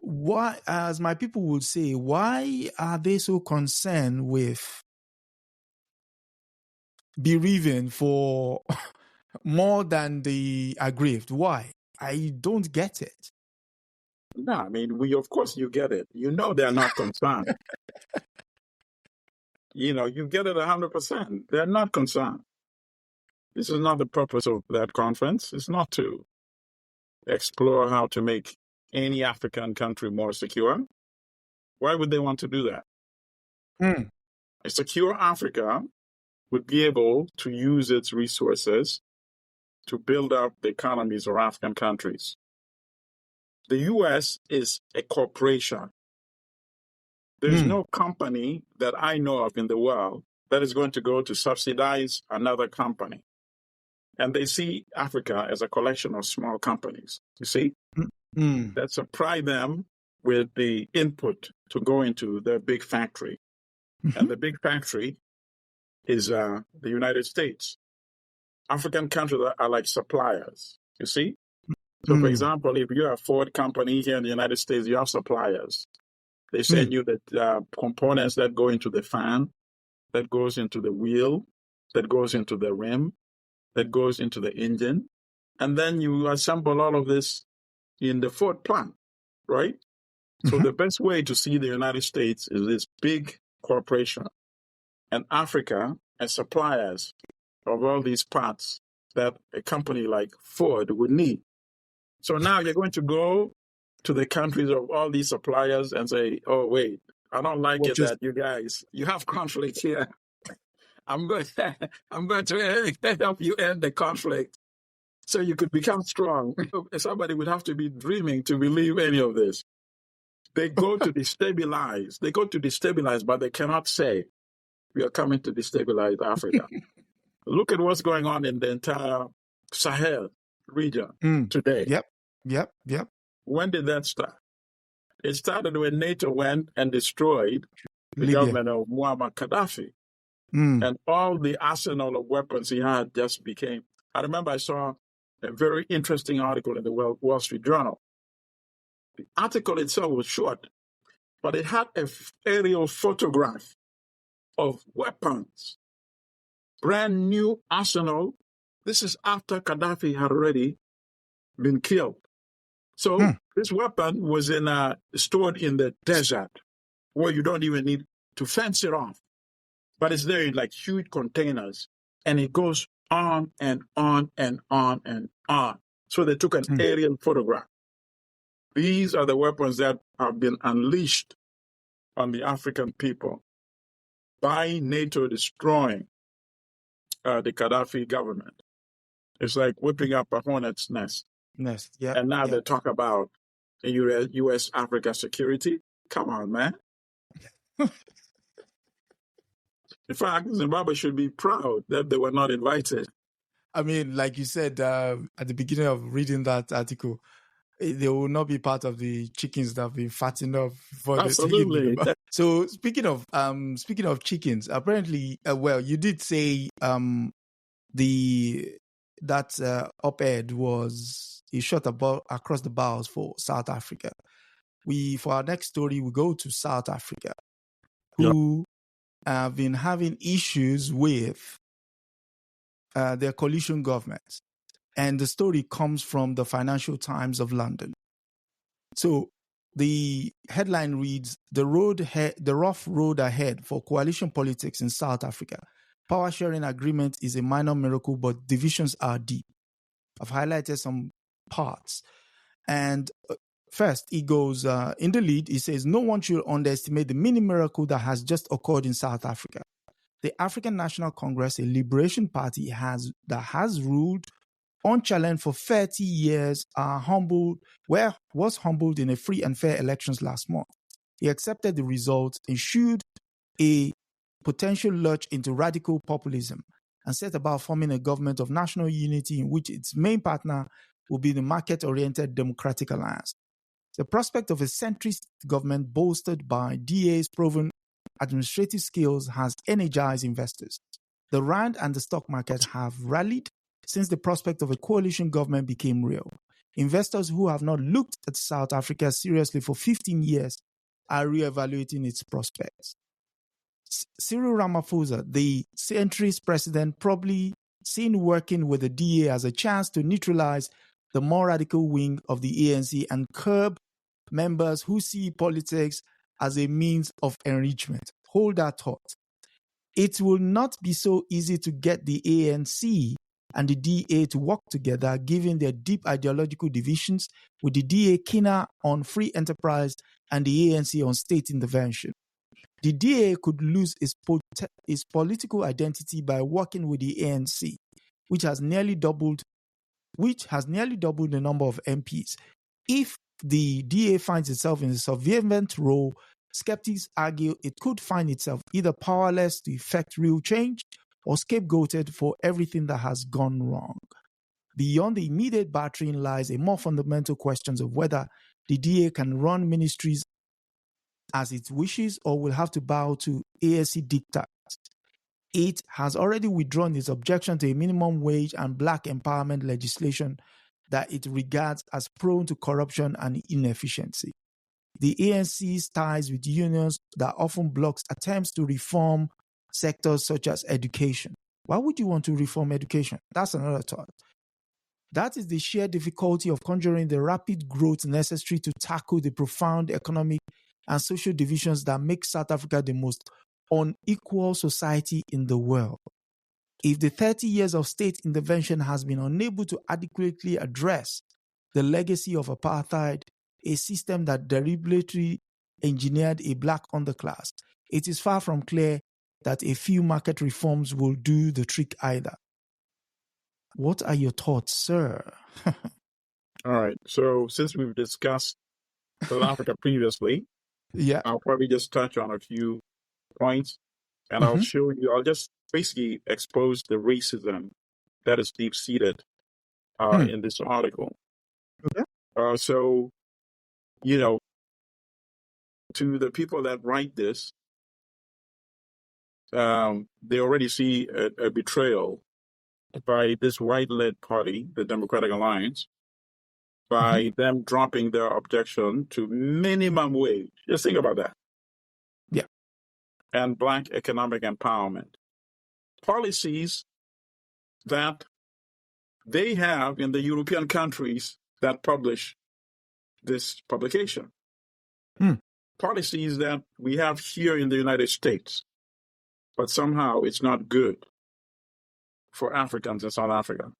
Why, as my people would say, why are they so concerned with bereaving for more than the aggrieved? Why? I don't get it. No, I mean, of course you get it. You know they're not concerned. You get it 100%. They're not concerned. This is not the purpose of that conference. It's not to explore how to make any African country more secure. Why would they want to do that? Mm. A secure Africa would be able to use its resources to build up the economies of African countries. The U.S. is a corporation. There's no company that I know of in the world that is going to go to subsidize another company. And they see Africa as a collection of small companies. You see, that supply them with the input to go into their big factory. And the big factory is the United States. African countries are like suppliers, you see? So, for example, if you're a Ford company here in the United States, you have suppliers. They send you the components that go into the fan, that goes into the wheel, that goes into the rim, that goes into the engine. And then you assemble all of this in the Ford plant, right? So the best way to see the United States is this big corporation, and Africa as suppliers of all these parts that a company like Ford would need. So now you're going to go to the countries of all these suppliers and say, oh, wait, I don't like it that you guys, you have conflict here. I'm going to help you end the conflict so you could become strong. Somebody would have to be dreaming to believe any of this. They go to destabilize. They go to destabilize, but they cannot say, we are coming to destabilize Africa. Look at what's going on in the entire Sahel region today. Yep. When did that start? It started when NATO went and destroyed the Libya. government of Muammar Gaddafi. And all the arsenal of weapons he had just became. I remember I saw a very interesting article in the Wall Street Journal. The article itself was short, but it had an aerial photograph of weapons, brand new arsenal. This is after Gaddafi had already been killed. So this weapon was stored in the desert where you don't even need to fence it off. But it's there in like huge containers, and it goes on and on and on and on. So they took an aerial photograph. These are the weapons that have been unleashed on the African people by NATO destroying the Gaddafi government. It's like whipping up a hornet's nest. And now they talk about U.S.-Africa security. Come on, man. In fact, Zimbabwe should be proud that they were not invited. I mean, like you said at the beginning of reading that article, they will not be part of the chickens that have been fattened up for Absolutely. the So speaking of chickens, apparently, you did say that op-ed was a shot across the bows for South Africa. For our next story, we go to South Africa, who have been having issues with their coalition government. And the story comes from the Financial Times of London. So the headline reads, the rough road ahead for coalition politics in South Africa. Power sharing agreement is a minor miracle, but divisions are deep. I've highlighted some parts. And first, he goes, in the lead, he says, no one should underestimate the mini miracle that has just occurred in South Africa. The African National Congress, a liberation party that has ruled unchallenged for 30 years, was humbled in a free and fair elections last month. He accepted the results, ensured a potential lurch into radical populism, and set about forming a government of national unity in which its main partner will be the market-oriented Democratic Alliance. The prospect of a centrist government bolstered by DA's proven administrative skills has energized investors. The rand and the stock market have rallied since the prospect of a coalition government became real. Investors who have not looked at South Africa seriously for 15 years are reevaluating its prospects. Cyril Ramaphosa, the centrist president, probably seen working with the DA as a chance to neutralize the more radical wing of the ANC and curb members who see politics as a means of enrichment. Hold that thought. It will not be so easy to get the ANC and the DA to work together, given their deep ideological divisions, with the DA keener on free enterprise and the ANC on state intervention. the DA could lose its political identity by working with the ANC, which has nearly doubled the number of MPs. If the DA finds itself in a surveillance role, skeptics argue it could find itself either powerless to effect real change or scapegoated for everything that has gone wrong. Beyond the immediate battering lies a more fundamental question of whether the DA can run ministries as it wishes or will have to bow to ANC diktats. It has already withdrawn its objection to a minimum wage and black empowerment legislation that it regards as prone to corruption and inefficiency. The ANC's ties with unions that often blocks attempts to reform sectors such as education. Why would you want to reform education? That's another thought. That is the sheer difficulty of conjuring the rapid growth necessary to tackle the profound economic and social divisions that make South Africa the most unequal society in the world. If the 30 years of state intervention has been unable to adequately address the legacy of apartheid, a system that deliberately engineered a black underclass, it is far from clear that a few market reforms will do the trick either. What are your thoughts, sir? All right. So since we've discussed South Africa previously, Yeah. I'll probably just touch on a few points, and I'll just basically expose the racism that is deep-seated in this article. Okay. So, to the people that write this, they already see a betrayal by this white-led party, the Democratic Alliance, by them dropping their objection to minimum wage. Just think about that. Yeah. And black economic empowerment. Policies that they have in the European countries that publish this publication. Policies that we have here in the United States, but somehow it's not good for Africans in South Africa.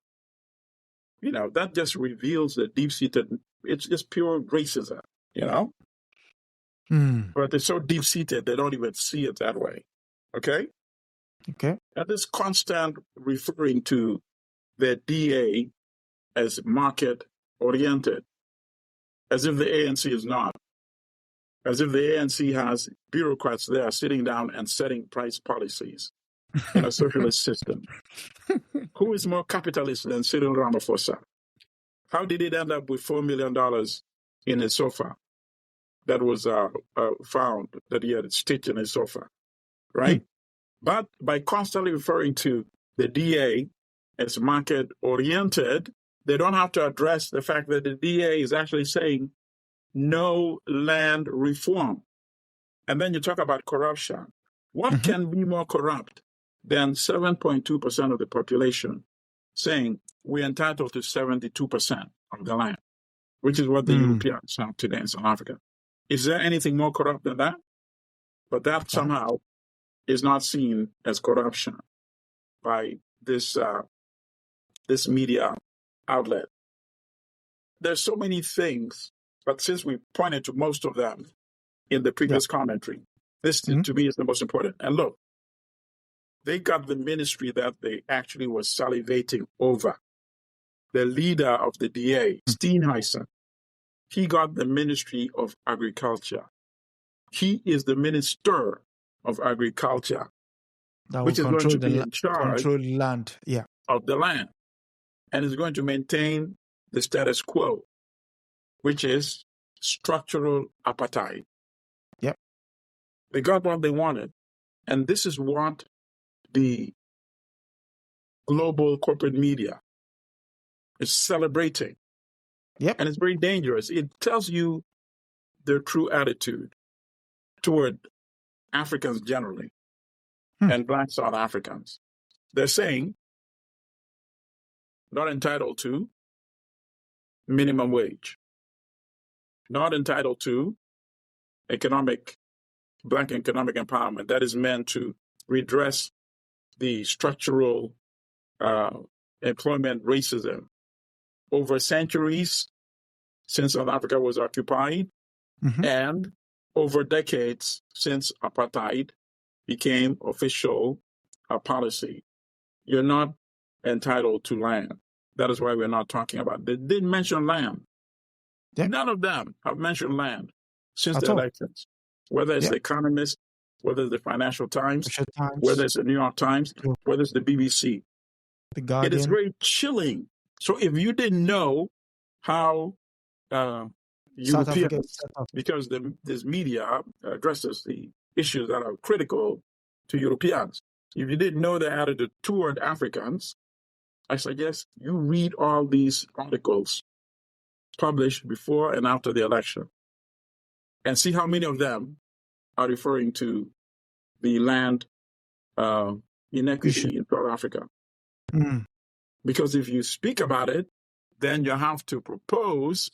That just reveals the deep-seated, it's just pure racism, But it's so deep-seated, they don't even see it that way, okay? Okay. And this constant referring to the DA as market-oriented, as if the ANC is not, as if the ANC has bureaucrats there sitting down and setting price policies in a socialist system. Who is more capitalist than Cyril Ramaphosa? How did it end up with $4 million in his sofa that was found that he had stitched in his sofa, right? But by constantly referring to the DA as market-oriented, they don't have to address the fact that the DA is actually saying no land reform. And then you talk about corruption. What can be more corrupt than 7.2% of the population saying we're entitled to 72% of the land, which is what the Europeans have today in South Africa? Is there anything more corrupt than that? But that somehow is not seen as corruption by this media outlet. There's so many things, but since we pointed to most of them in the previous commentary, this to me is the most important. And look, they got the ministry that they actually were salivating over. The leader of the DA, Steenhuisen, he got the Ministry of Agriculture. He is the Minister of Agriculture, which is going to be in charge control land. Yeah. of the land, and is going to maintain the status quo, which is structural apartheid. Yep. They got what they wanted, and this is what the global corporate media is celebrating. Yep. And it's very dangerous. It tells you their true attitude toward Africans generally and Black South Africans. They're saying not entitled to minimum wage, not entitled to Black economic empowerment that is meant to redress the structural employment racism over centuries since South Africa was occupied, and over decades since apartheid became official policy. You're not entitled to land. That is why we're not talking about it. They didn't mention land. Yeah. None of them have mentioned land since At the all. elections, whether it's Yeah. The Economist, whether it's the Financial Times, Times, whether it's the New York Times, Sure. whether it's the BBC. The Guardian. It is very chilling. So if you didn't know how Europeans, because this media addresses the issues that are critical to Europeans, if you didn't know their attitude toward Africans, I suggest you read all these articles published before and after the election and see how many of them are referring to the land inequity in South Africa. Mm. Because if you speak about it, then you have to propose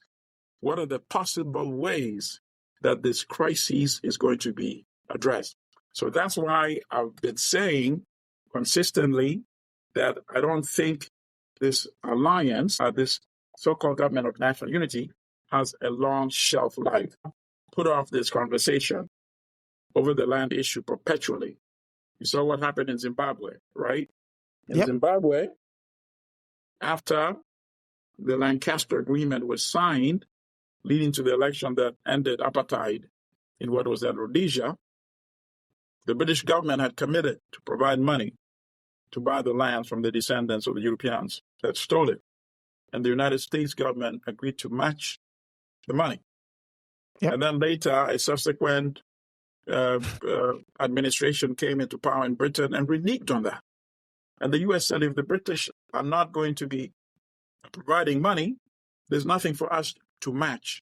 what are the possible ways that this crisis is going to be addressed. So that's why I've been saying consistently that I don't think this alliance, this so-called government of national unity, has a long shelf life. Put off this conversation over the land issue perpetually. You saw what happened in Zimbabwe, right? In Zimbabwe, after the Lancaster Agreement was signed, leading to the election that ended apartheid in what was then Rhodesia, the British government had committed to provide money to buy the land from the descendants of the Europeans that stole it. And the United States government agreed to match the money. Yep. And then later, a subsequent administration came into power in Britain and reneged on that. And the U.S. said, if the British are not going to be providing money, there's nothing for us to match.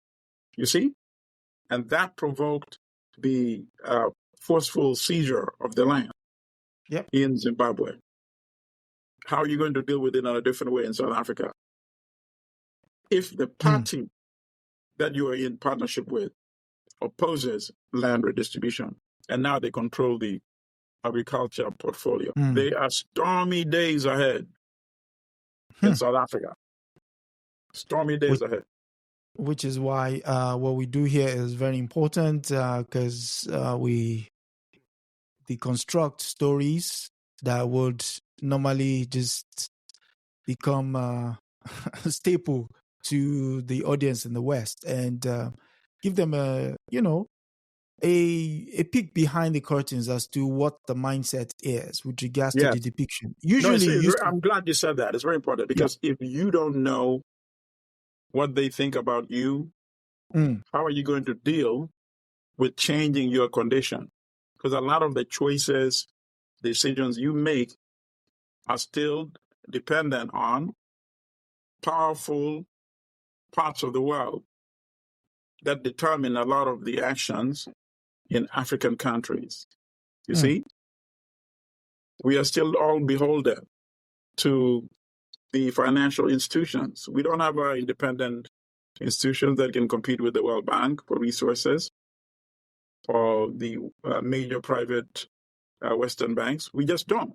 You see? And that provoked the forceful seizure of the land in Zimbabwe. How are you going to deal with it in a different way in South Africa? If the party that you are in partnership with opposes land redistribution, and now they control the agriculture portfolio, there are stormy days ahead in South Africa. Stormy days ahead. Which is why what we do here is very important, because we deconstruct stories that would normally just become a staple to the audience in the West, and give them a peek behind the curtains as to what the mindset is with regards to the depiction. Usually, I'm glad you said that. It's very important, because if you don't know what they think about you, how are you going to deal with changing your condition? Because a lot of the choices, decisions you make are still dependent on powerful parts of the world that determine a lot of the actions in African countries. You see? We are still all beholden to the financial institutions. We don't have our independent institutions that can compete with the World Bank for resources or the major private Western banks. We just don't.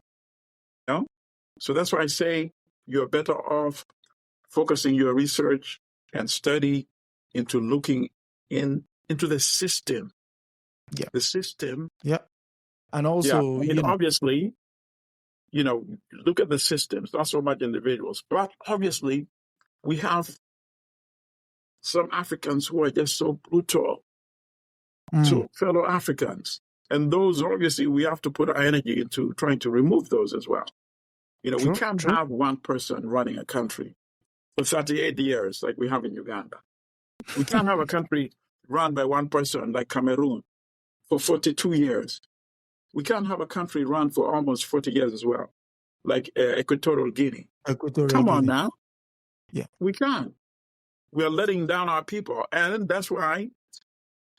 So that's why I say you're better off focusing your research and study into looking into the system. The system. And also, obviously, look at the systems, not so much individuals, but obviously we have some Africans who are just so brutal to fellow Africans. And those, obviously, we have to put our energy into trying to remove those as well. We can't have one person running a country for 38 years like we have in Uganda. We can't have a country run by one person like Cameroon for 42 years. We can't have a country run for almost 40 years as well, like Equatorial Guinea. Come on now. We can't. We are letting down our people. And that's why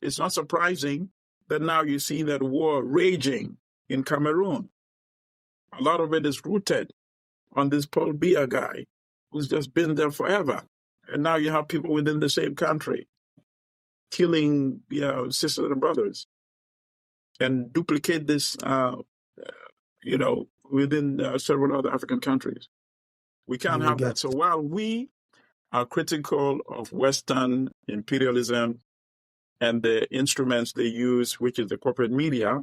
it's not surprising that now you see that war raging in Cameroon. A lot of it is rooted on this Paul Biya guy who's just been there forever. And now you have people within the same country killing sisters and brothers, and duplicate this, within several other African countries. We can't have that. So while we are critical of Western imperialism and the instruments they use, which is the corporate media,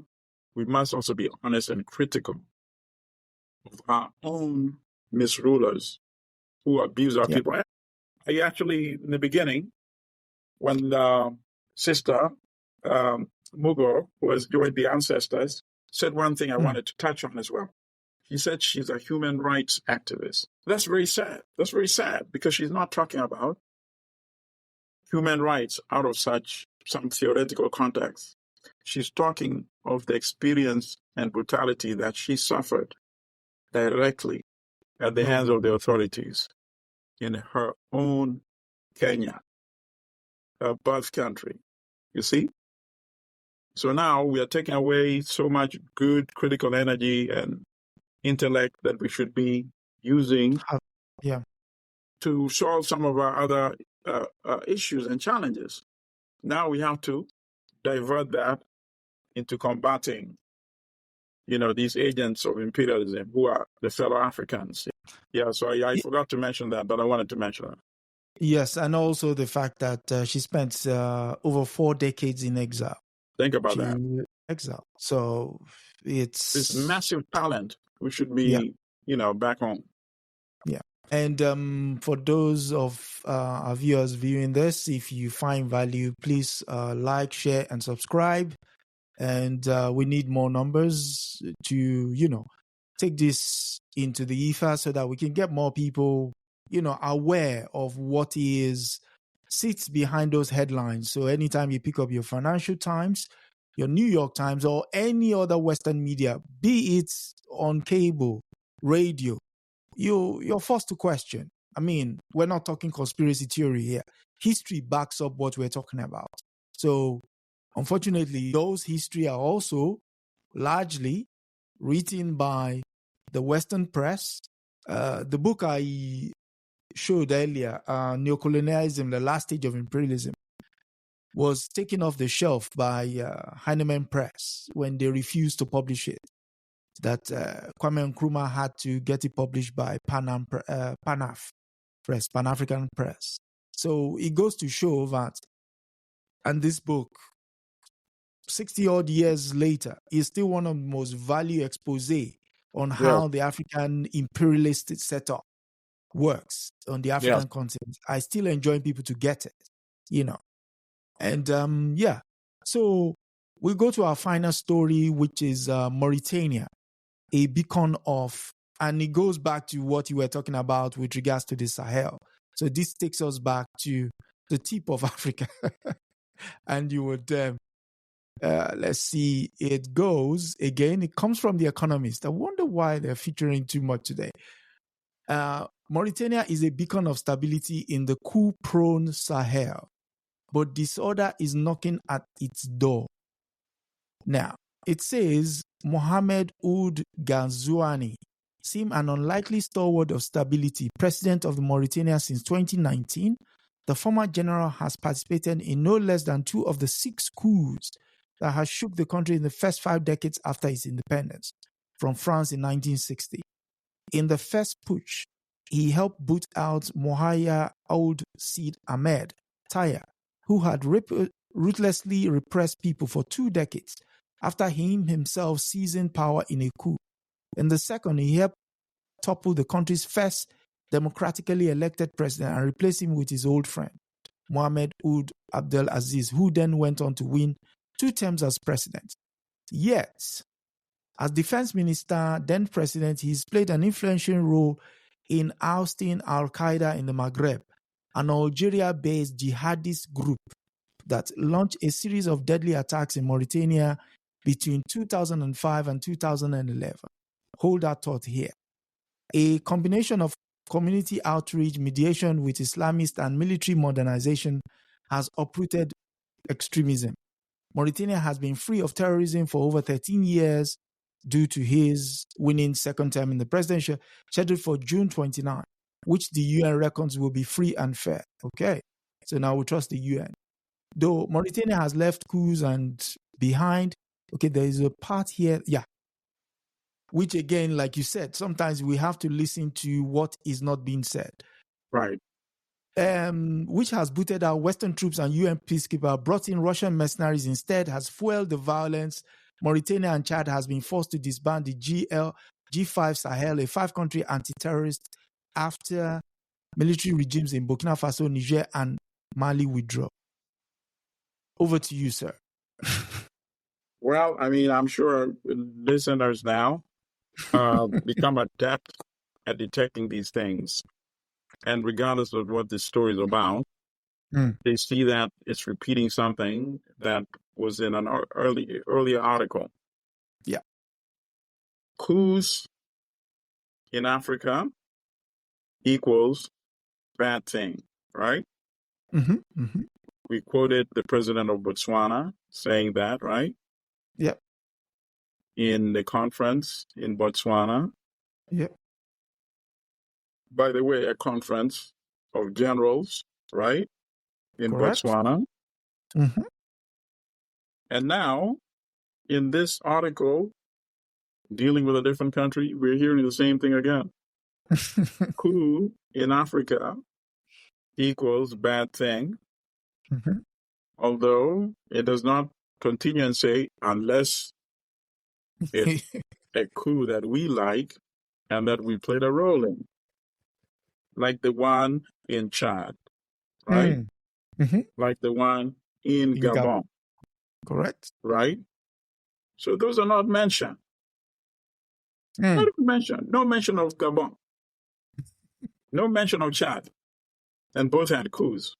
we must also be honest and critical of our own misrulers who abuse our people. I actually, in the beginning, when Sister Mugo was joined the ancestors, said one thing I wanted to touch on as well. She said she's a human rights activist. That's very sad. That's very sad because she's not talking about human rights out of some theoretical context. She's talking of the experience and brutality that she suffered directly at the hands of the authorities in her own Kenya, her birth country. You see? So now we are taking away so much good critical energy and intellect that we should be using to solve some of our other issues and challenges. Now we have to divert that into combating, these agents of imperialism who are the fellow Africans. Yeah, so I forgot to mention that, but I wanted to mention that. Yes, and also the fact that she spent over 4 decades in exile. Think about that. Exile. So it's this massive talent who should be, back home. Yeah. And for those of our viewers viewing this, if you find value, please like, share, and subscribe. And we need more numbers to, take this into the ether so that we can get more people, aware of what sits behind those headlines. So anytime you pick up your Financial Times, your New York Times, or any other Western media, be it on cable, radio, you're forced to question. I mean, we're not talking conspiracy theory here. History backs up what we're talking about. So, unfortunately, those history are also largely written by the Western press. The book I showed earlier, Neocolonialism, The Last Stage of Imperialism, was taken off the shelf by Heinemann Press when they refused to publish it. That Kwame Nkrumah had to get it published by PANAF Press, Pan-African Press. So it goes to show that, and this book, 60-odd years later, is still one of the most value expose on how the African imperialist setup works on the African continent. I still enjoy people to get it, And so we go to our final story, which is Mauritania, a beacon of, and it goes back to what you were talking about with regards to the Sahel. So this takes us back to the tip of Africa. And you would, let's see, it goes again. It comes from The Economist. I wonder why they're featuring too much today. Mauritania is a beacon of stability in the coup-prone Sahel, but disorder is knocking at its door. Now, it says Mohamed Ould Ghazouani seemed an unlikely stalwart of stability, president of Mauritania since 2019. The former general has participated in no less than 2 of the 6 coups that has shook the country in the first 5 decades after its independence from France in 1960. In the first putsch, he helped boot out Mohaya Ould Sid Ahmed Taya, who had ruthlessly repressed people for 2 decades after himself seizing power in a coup. In the second, he helped topple the country's first democratically elected president and replace him with his old friend, Mohamed Ould Abdel Aziz, who then went on to win 2 terms as president. Yet, as defense minister, then president, he's played an influential role in ousting Al-Qaeda in the Maghreb, an Algeria-based jihadist group that launched a series of deadly attacks in Mauritania between 2005 and 2011. Hold that thought here. A combination of community outreach, mediation with Islamists, and military modernization has uprooted extremism. Mauritania has been free of terrorism for over 13 years due to his winning second term in the presidency, scheduled for June 29, which the UN reckons will be free and fair. Okay, so now we trust the UN. Though Mauritania has left coups and behind, okay, there is a part here, which again, like you said, sometimes we have to listen to what is not being said. Right. which has booted out Western troops and UN peacekeepers, brought in Russian mercenaries instead, has fueled the violence. Mauritania and Chad has been forced to disband the G5 Sahel, a 5-country anti-terrorist, after military regimes in Burkina Faso, Niger, and Mali withdraw. Over to you, sir. Well, I mean, I'm sure listeners now become adept at detecting these things. And regardless of what this story is about, they see that it's repeating something that was in an earlier article. Yeah. Coups in Africa equals bad thing, right? We quoted the president of Botswana saying that, right? Yep. In the conference in Botswana. Yep. By the way, a conference of generals, right? In Correct. Botswana. And now, in this article, dealing with a different country, we're hearing the same thing again. Coup in Africa equals bad thing. Although it does not continue and say, unless it's a coup that we like and that we played a role in. Like the one in Chad, right? Like the one in Gabon. Correct. Right? So those are not mentioned. Not mentioned. No mention of Gabon. No mention of Chad. And both had coups.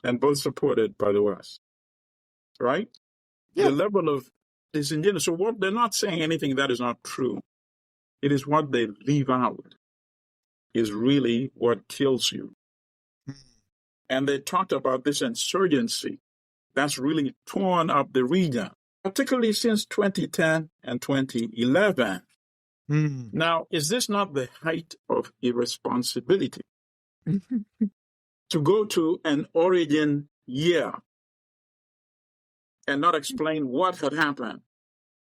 And both supported by the West. Right? Yeah. The level of disingenuous. So what they're not saying anything that is not true. It is what they leave out is really what kills you. And they talked about this insurgency that's really torn up the region, particularly since 2010 and 2011. Now, is this not the height of irresponsibility? To go to an origin year and not explain what had happened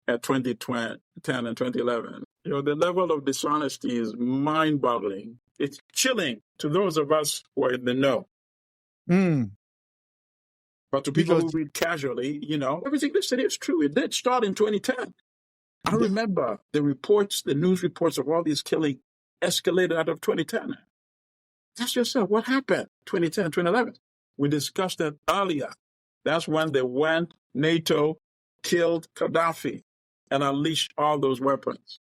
at 2010 and 2011. You know, the level of dishonesty is mind-boggling. It's chilling to those of us who are in the know. But to people who read casually, you know, everything they said is true. It did start in 2010. I remember the reports, the news reports of all these killings escalated out of 2010. Ask yourself, what happened 2010, 2011? We discussed that earlier. That's when they went, NATO killed Gaddafi and unleashed all those weapons.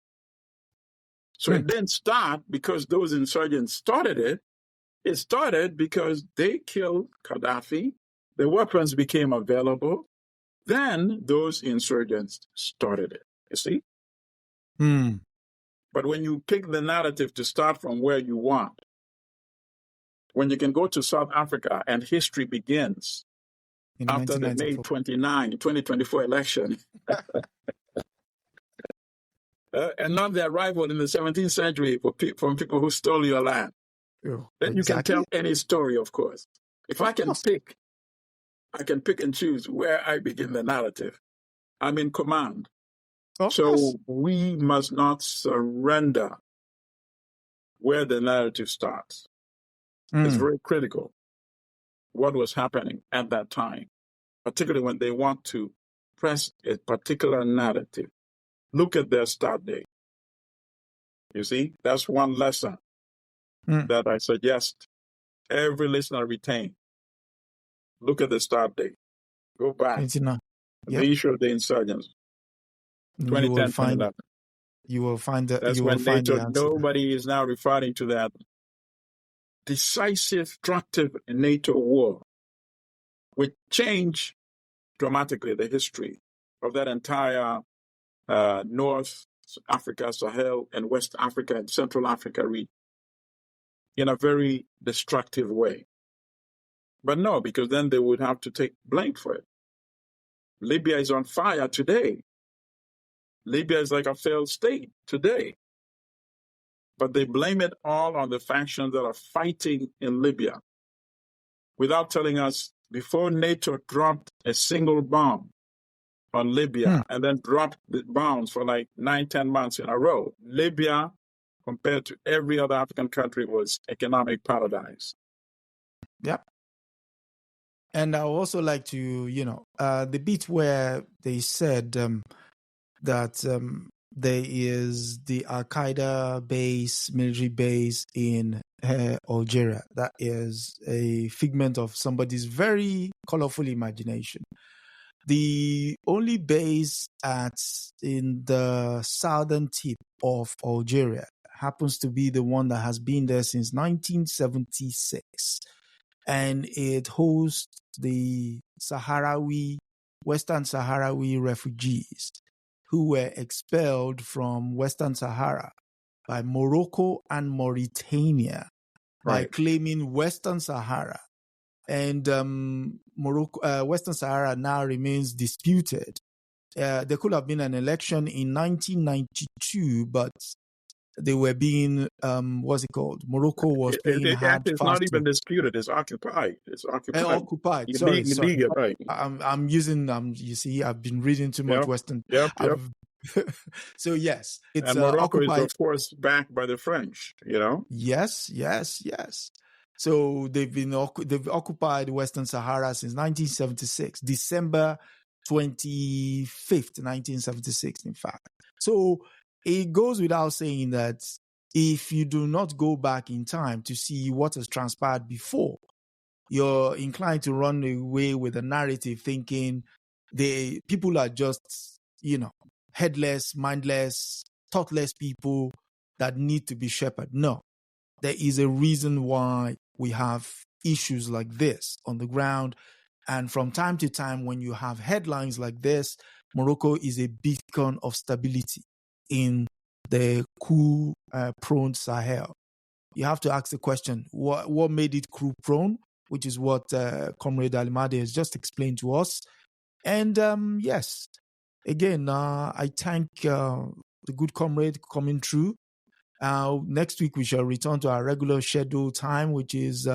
So it didn't start because those insurgents started it. It started because they killed Gaddafi. The weapons became available. Then those insurgents started it. You see? But when you pick the narrative to start from where you want, when you can go to South Africa and history begins in after the May 29, 2024 election, and not the arrival in the 17th century from people who stole your land. Then you can tell any story, of course. If I can pick, I can pick and choose where I begin the narrative. I'm in command. So we must not surrender where the narrative starts. It's very critical what was happening at that time, particularly when they want to press a particular narrative. Look at their start date. You see, that's one lesson that I suggest every listener retain. Look at the start date. Go back. The issue of the insurgents. 2010, 2011. You will find that. That's when NATO, nobody is now referring to that decisive, destructive NATO war, which changed dramatically the history of that entire North Africa, Sahel, and West Africa and Central Africa region in a very destructive way. But no, because then they would have to take blame for it. Libya is on fire today. Libya is like a failed state today. But they blame it all on the factions that are fighting in Libya without telling us before NATO dropped a single bomb on Libya and then dropped the bombs for like 9-10 months in a row. Libya compared to every other African country, was economic paradise. Yep. And I would also like to, the bit where they said that there is the Al-Qaeda base, military base in Algeria. That is a figment of somebody's very colorful imagination. The only base in the southern tip of Algeria happens to be the one that has been there since 1976. And it hosts the Western Sahrawi refugees who were expelled from Western Sahara by Morocco and Mauritania by claiming Western Sahara. And Western Sahara now remains disputed. There could have been an election in 1992, but they were being, Morocco was playing hard. It's not even disputed. It's occupied. It's occupied. Occupied. Sorry. Right. I'm using, you see, I've been reading too much Western. Yep. So yes, it's and Morocco occupied. is of course backed by the French. Yes. So they've occupied Western Sahara since 1976, December 25th, 1976. In fact, so it goes without saying that if you do not go back in time to see what has transpired before, you're inclined to run away with a narrative thinking the people are just, headless, mindless, thoughtless people that need to be shepherded. No, there is a reason why we have issues like this on the ground. And from time to time, when you have headlines like this, Morocco is a beacon of stability in the coup-prone Sahel. You have to ask the question, what made it coup-prone, which is what Comrade Allimadi has just explained to us. And yes, again, I thank the good comrade coming through. Next week, we shall return to our regular schedule time, which is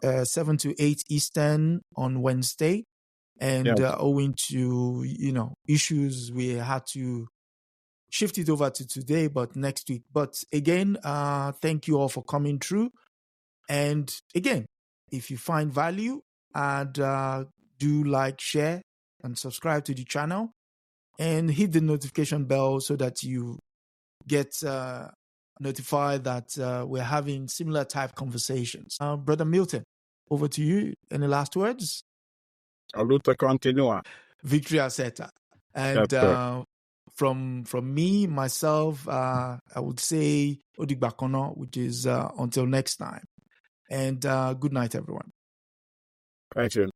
7 to 8 Eastern on Wednesday. And owing to, issues, we had to shift it over to today, but next week. But again, thank you all for coming through. And again, if you find value, and do like, share, and subscribe to the channel, and hit the notification bell so that you get notified that we're having similar type conversations. Brother Milton, over to you. Any last words? A luta continua. Victory Aseta. And from me, myself, I would say Odigbakono, which is until next time. And good night, everyone. Thank you.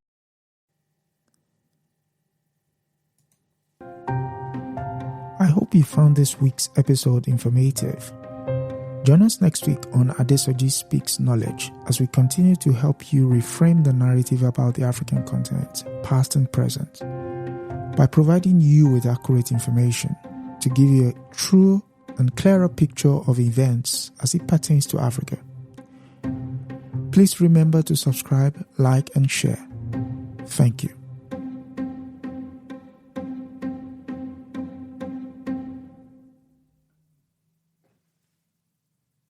I hope you found this week's episode informative. Join us next week on Adesoji Speaks Knowledge as we continue to help you reframe the narrative about the African continent, past and present, by providing you with accurate information to give you a true and clearer picture of events as it pertains to Africa. Please remember to subscribe, like, and share. Thank you.